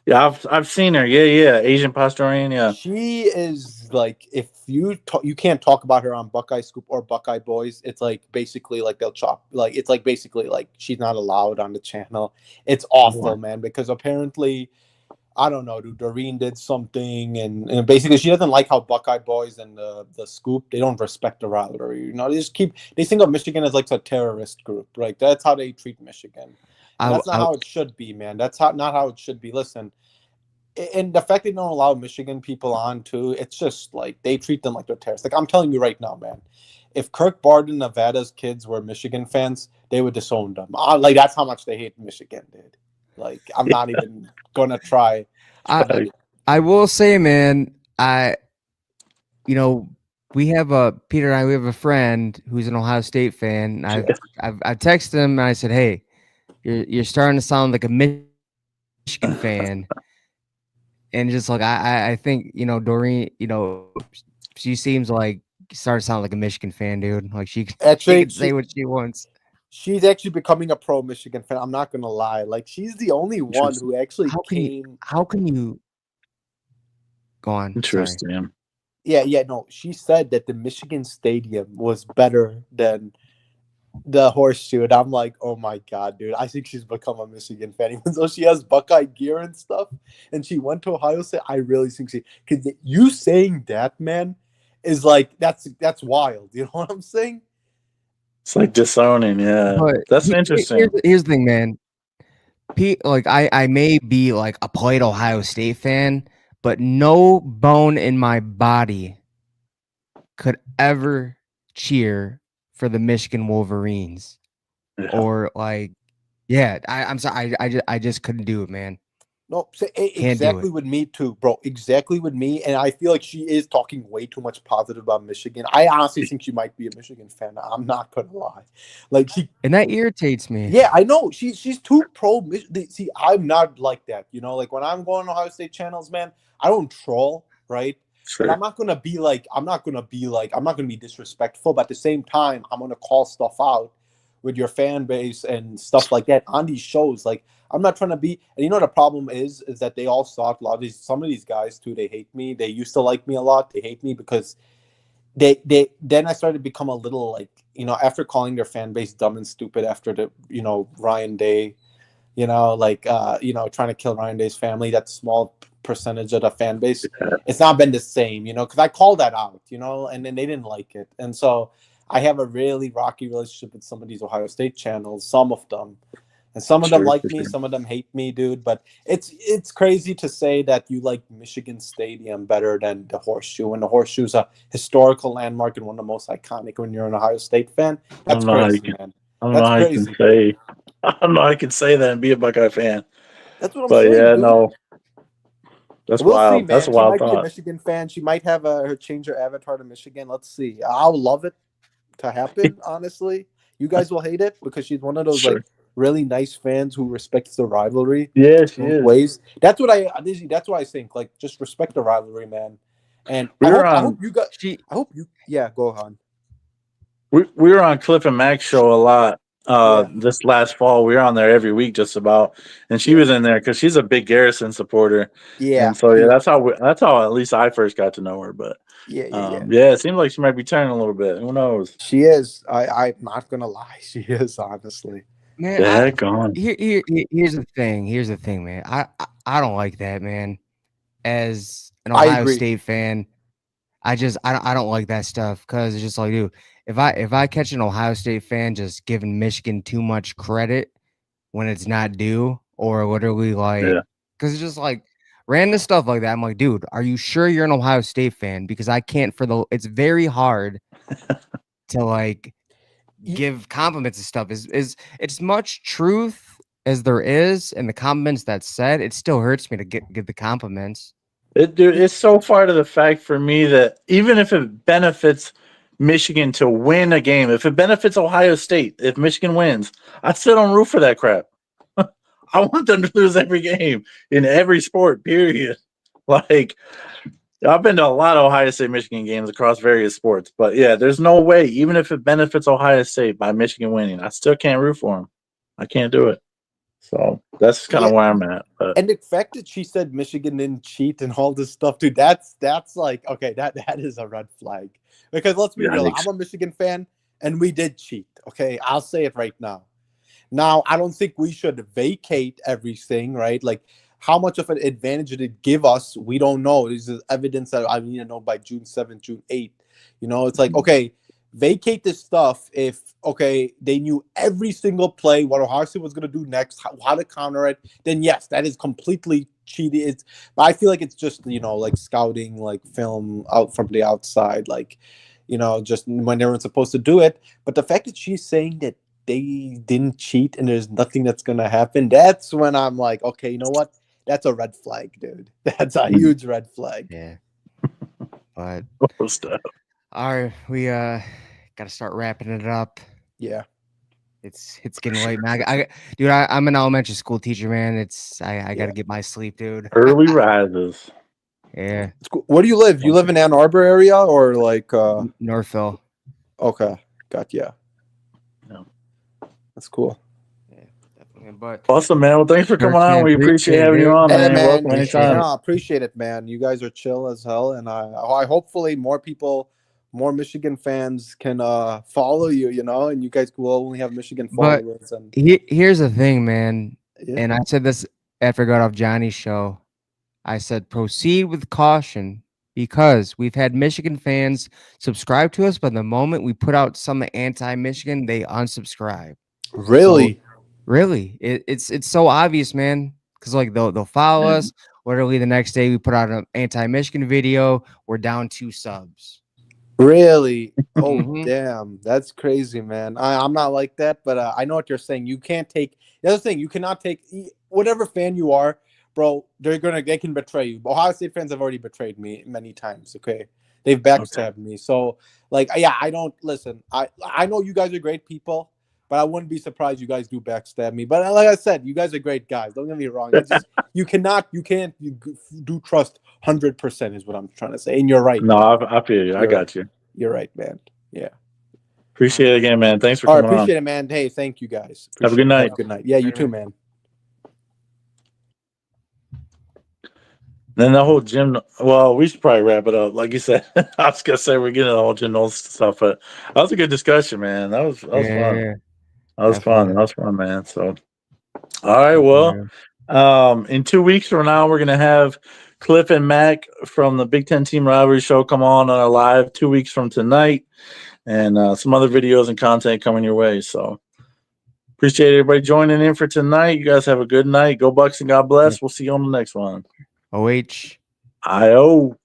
Yeah, I've seen her. Yeah, Asian Pastorian. Yeah, She is like, if you can't talk about her on Buckeye Scoop or Buckeye Boys, it's like basically like they'll chop, like it's like basically like she's not allowed on the channel. It's awful, man, because apparently I don't know, dude, Doreen did something, and basically she doesn't like how Buckeye Boys and the Scoop, they don't respect the rivalry. They think of Michigan as like a terrorist group, right? That's how they treat Michigan, and I, that's not I, how it should be, man. That's not how it should be. Listen, and the fact they don't allow Michigan people on too, it's just like they treat them like they're terrorists. Like I'm telling you right now, man, if Kirk Barton, Nevada's kids were Michigan fans, they would disown them. Like that's how much they hate Michigan, dude. Like I'm not even gonna try. I, But I will say, man, we have Peter and I, we have a friend who's an Ohio State fan. I texted him and I said, "Hey, you're starting to sound like a Michigan fan." And just like I think Doreen, she seems like starting to sound like a Michigan fan, dude. Like she actually, can say what she wants. she's actually becoming a pro Michigan fan. I'm not gonna lie. Like she's the only one who actually came. How can you go on? Sorry. interesting. Yeah, no. She said that the Michigan Stadium was better than the horseshoe, and I'm like, oh my god, dude! I think she's become a Michigan fan, even though she has Buckeye gear and stuff, and she went to Ohio State. I really think because you saying that, man, is like that's wild. You know what I'm saying? It's like disowning. Yeah, But that's interesting. here's the thing, man. Like I may be like a polite Ohio State fan, but no bone in my body could ever cheer for the Michigan Wolverines. Yeah. Or like, yeah, I'm sorry, I just couldn't do it, man. No, Can't do exactly it. with me too, bro. Exactly with me, and I feel like she is talking way too much positive about Michigan. I honestly think she might be a Michigan fan. I'm not gonna lie, like And that irritates me. yeah, I know she's too pro. See, I'm not like that. Like when I'm going to Ohio State channels, man, I don't troll, right? Sure. But I'm not gonna be disrespectful. But at the same time, I'm gonna call stuff out with your fan base and stuff like that on these shows. Like I'm not trying to be. And the problem is that they all suck. Some of these guys too. They hate me. They used to like me a lot. They hate me because they then I started to become a little like after calling their fan base dumb and stupid after the Ryan Day, trying to kill Ryan Day's family. That small percentage of the fan base, it's not been the same, because I called that out, and then they didn't like it, and so I have a really rocky relationship with some of these Ohio State channels, some of them. And some of them like me, some of them hate me, dude. But it's crazy to say that you like Michigan Stadium better than the Horseshoe. And the Horseshoe's a historical landmark and one of the most iconic when you're an Ohio State fan. That's crazy, man. I don't know how you can say. I don't know how I can say that and be a Buckeye fan. That's what I'm saying. But yeah, dude. no. That's we'll wild. see, man. That's a wild thought. She might be a Michigan fan. She might have her change her avatar to Michigan. Let's see. I'll love it to happen, honestly. You guys will hate it because she's one of those like really nice fans who respects the rivalry. Yeah, she Both is. ways. That's what that's why I think, like, just respect the rivalry, man. And We I were hope on you got. She I hope you. Yeah, go on. we were on Cliff and Max show a lot Yeah. this last fall. We were on there every week just about, and she Yeah. was in there because she's a big Garrison supporter. Yeah. And so yeah, huge. that's how at least I first got to know her. But Yeah. yeah, it seems like she might be turning a little bit. Who knows? She is. I'm not gonna lie. She is, honestly. man, The heck on. here's the thing. Here's the thing, man. I don't like that, man. As an I Ohio agree. State fan, I don't like that stuff because it's just like, dude, if I catch an Ohio State fan just giving Michigan too much credit when it's not due, or literally like, Yeah. because it's just like random stuff like that. I'm like, dude, are you sure you're an Ohio State fan? Because I can't it's very hard to like give compliments and stuff. Is it's much truth as there is in the compliments that's said. It still hurts me to give the compliments. Dude, it's so far to the fact for me that even if it benefits Michigan to win a game, if it benefits Ohio State, if Michigan wins, I still don't root for that crap. I want them to lose every game in every sport, period. Like, I've been to a lot of Ohio State Michigan games across various sports, but yeah, there's no way, even if it benefits Ohio State by Michigan winning, I still can't root for them. I can't do it. So that's kind of Yeah. where I'm at. But And the fact that she said Michigan didn't cheat and all this stuff, dude, that's like, okay, that is a red flag. Because let's be real, I'm a Michigan fan and we did cheat. Okay, I'll say it right now. Now, I don't think we should vacate everything, right? Like, how much of an advantage did it give us? We don't know. This is evidence that I need to know by June 7th, June 8th. You know, it's like, okay, vacate this stuff if, okay, they knew every single play, what Ohio State was going to do next, how to counter it, then yes, that is completely cheated. But I feel like it's just, you know, like scouting, like film out from the outside, like, you know, just when they weren't supposed to do it. But the fact that she's saying that they didn't cheat and there's nothing that's going to happen, that's when I'm like, okay, you know what? That's a red flag, dude. That's a huge red flag. Yeah. But stuff. all right, we gotta start wrapping it up. Yeah. It's getting late, man. Dude, I'm an elementary school teacher, man. I gotta get my sleep, dude. Early rises. Yeah. Where do you live? You live in Ann Arbor area or like Northville? Okay, got yeah. That's cool. Yeah, definitely. But Awesome, man. Well, thanks for coming on. We appreciate having you on, man. Welcome anytime. I appreciate it, man. You guys are chill as hell, and I hopefully more people, more Michigan fans can follow you, you know, and you guys will only have Michigan followers. And here's the thing, man. Yeah. And I said this after I got off Johnny's show. I said proceed with caution because we've had Michigan fans subscribe to us, but the moment we put out some anti-Michigan, they unsubscribe. Really? So, really, it's so obvious, man. Because like they'll follow us. Literally the next day we put out an anti-Michigan video. We're down 2 subs. Really? Oh, damn. That's crazy, man. I'm not like that, but I know what you're saying. You can't take the other thing. You cannot take whatever fan you are, bro. They can betray you. Ohio State fans have already betrayed me many times. Okay, they've backstabbed me. So, like, yeah, I don't listen. I know you guys are great people, but I wouldn't be surprised you guys do backstab me. But like I said, you guys are great guys. Don't get me wrong. You can't do trust 100% is what I'm trying to say. And you're right. No, I feel you. I got you. You're right, man. Yeah. Appreciate it again, man. Thanks for All right, coming on. appreciate it, man. Hey, thank you guys. Have a good night. Have a good night. Yeah, you too, man. Then the whole Jim. Well, we should probably wrap it up. Like you said, I was gonna say we're getting the whole Jim Knowles stuff, but that was a good discussion, man. That was fun. That was fun. That was fun, man. So, all right. Well, in 2 weeks from now, we're gonna have Cliff and Mac from the Big Ten Team Rivalry Show come on our live 2 weeks from tonight, and some other videos and content coming your way. So, appreciate everybody joining in for tonight. You guys have a good night. Go Bucks and God bless. We'll see you on the next one. OH. IO.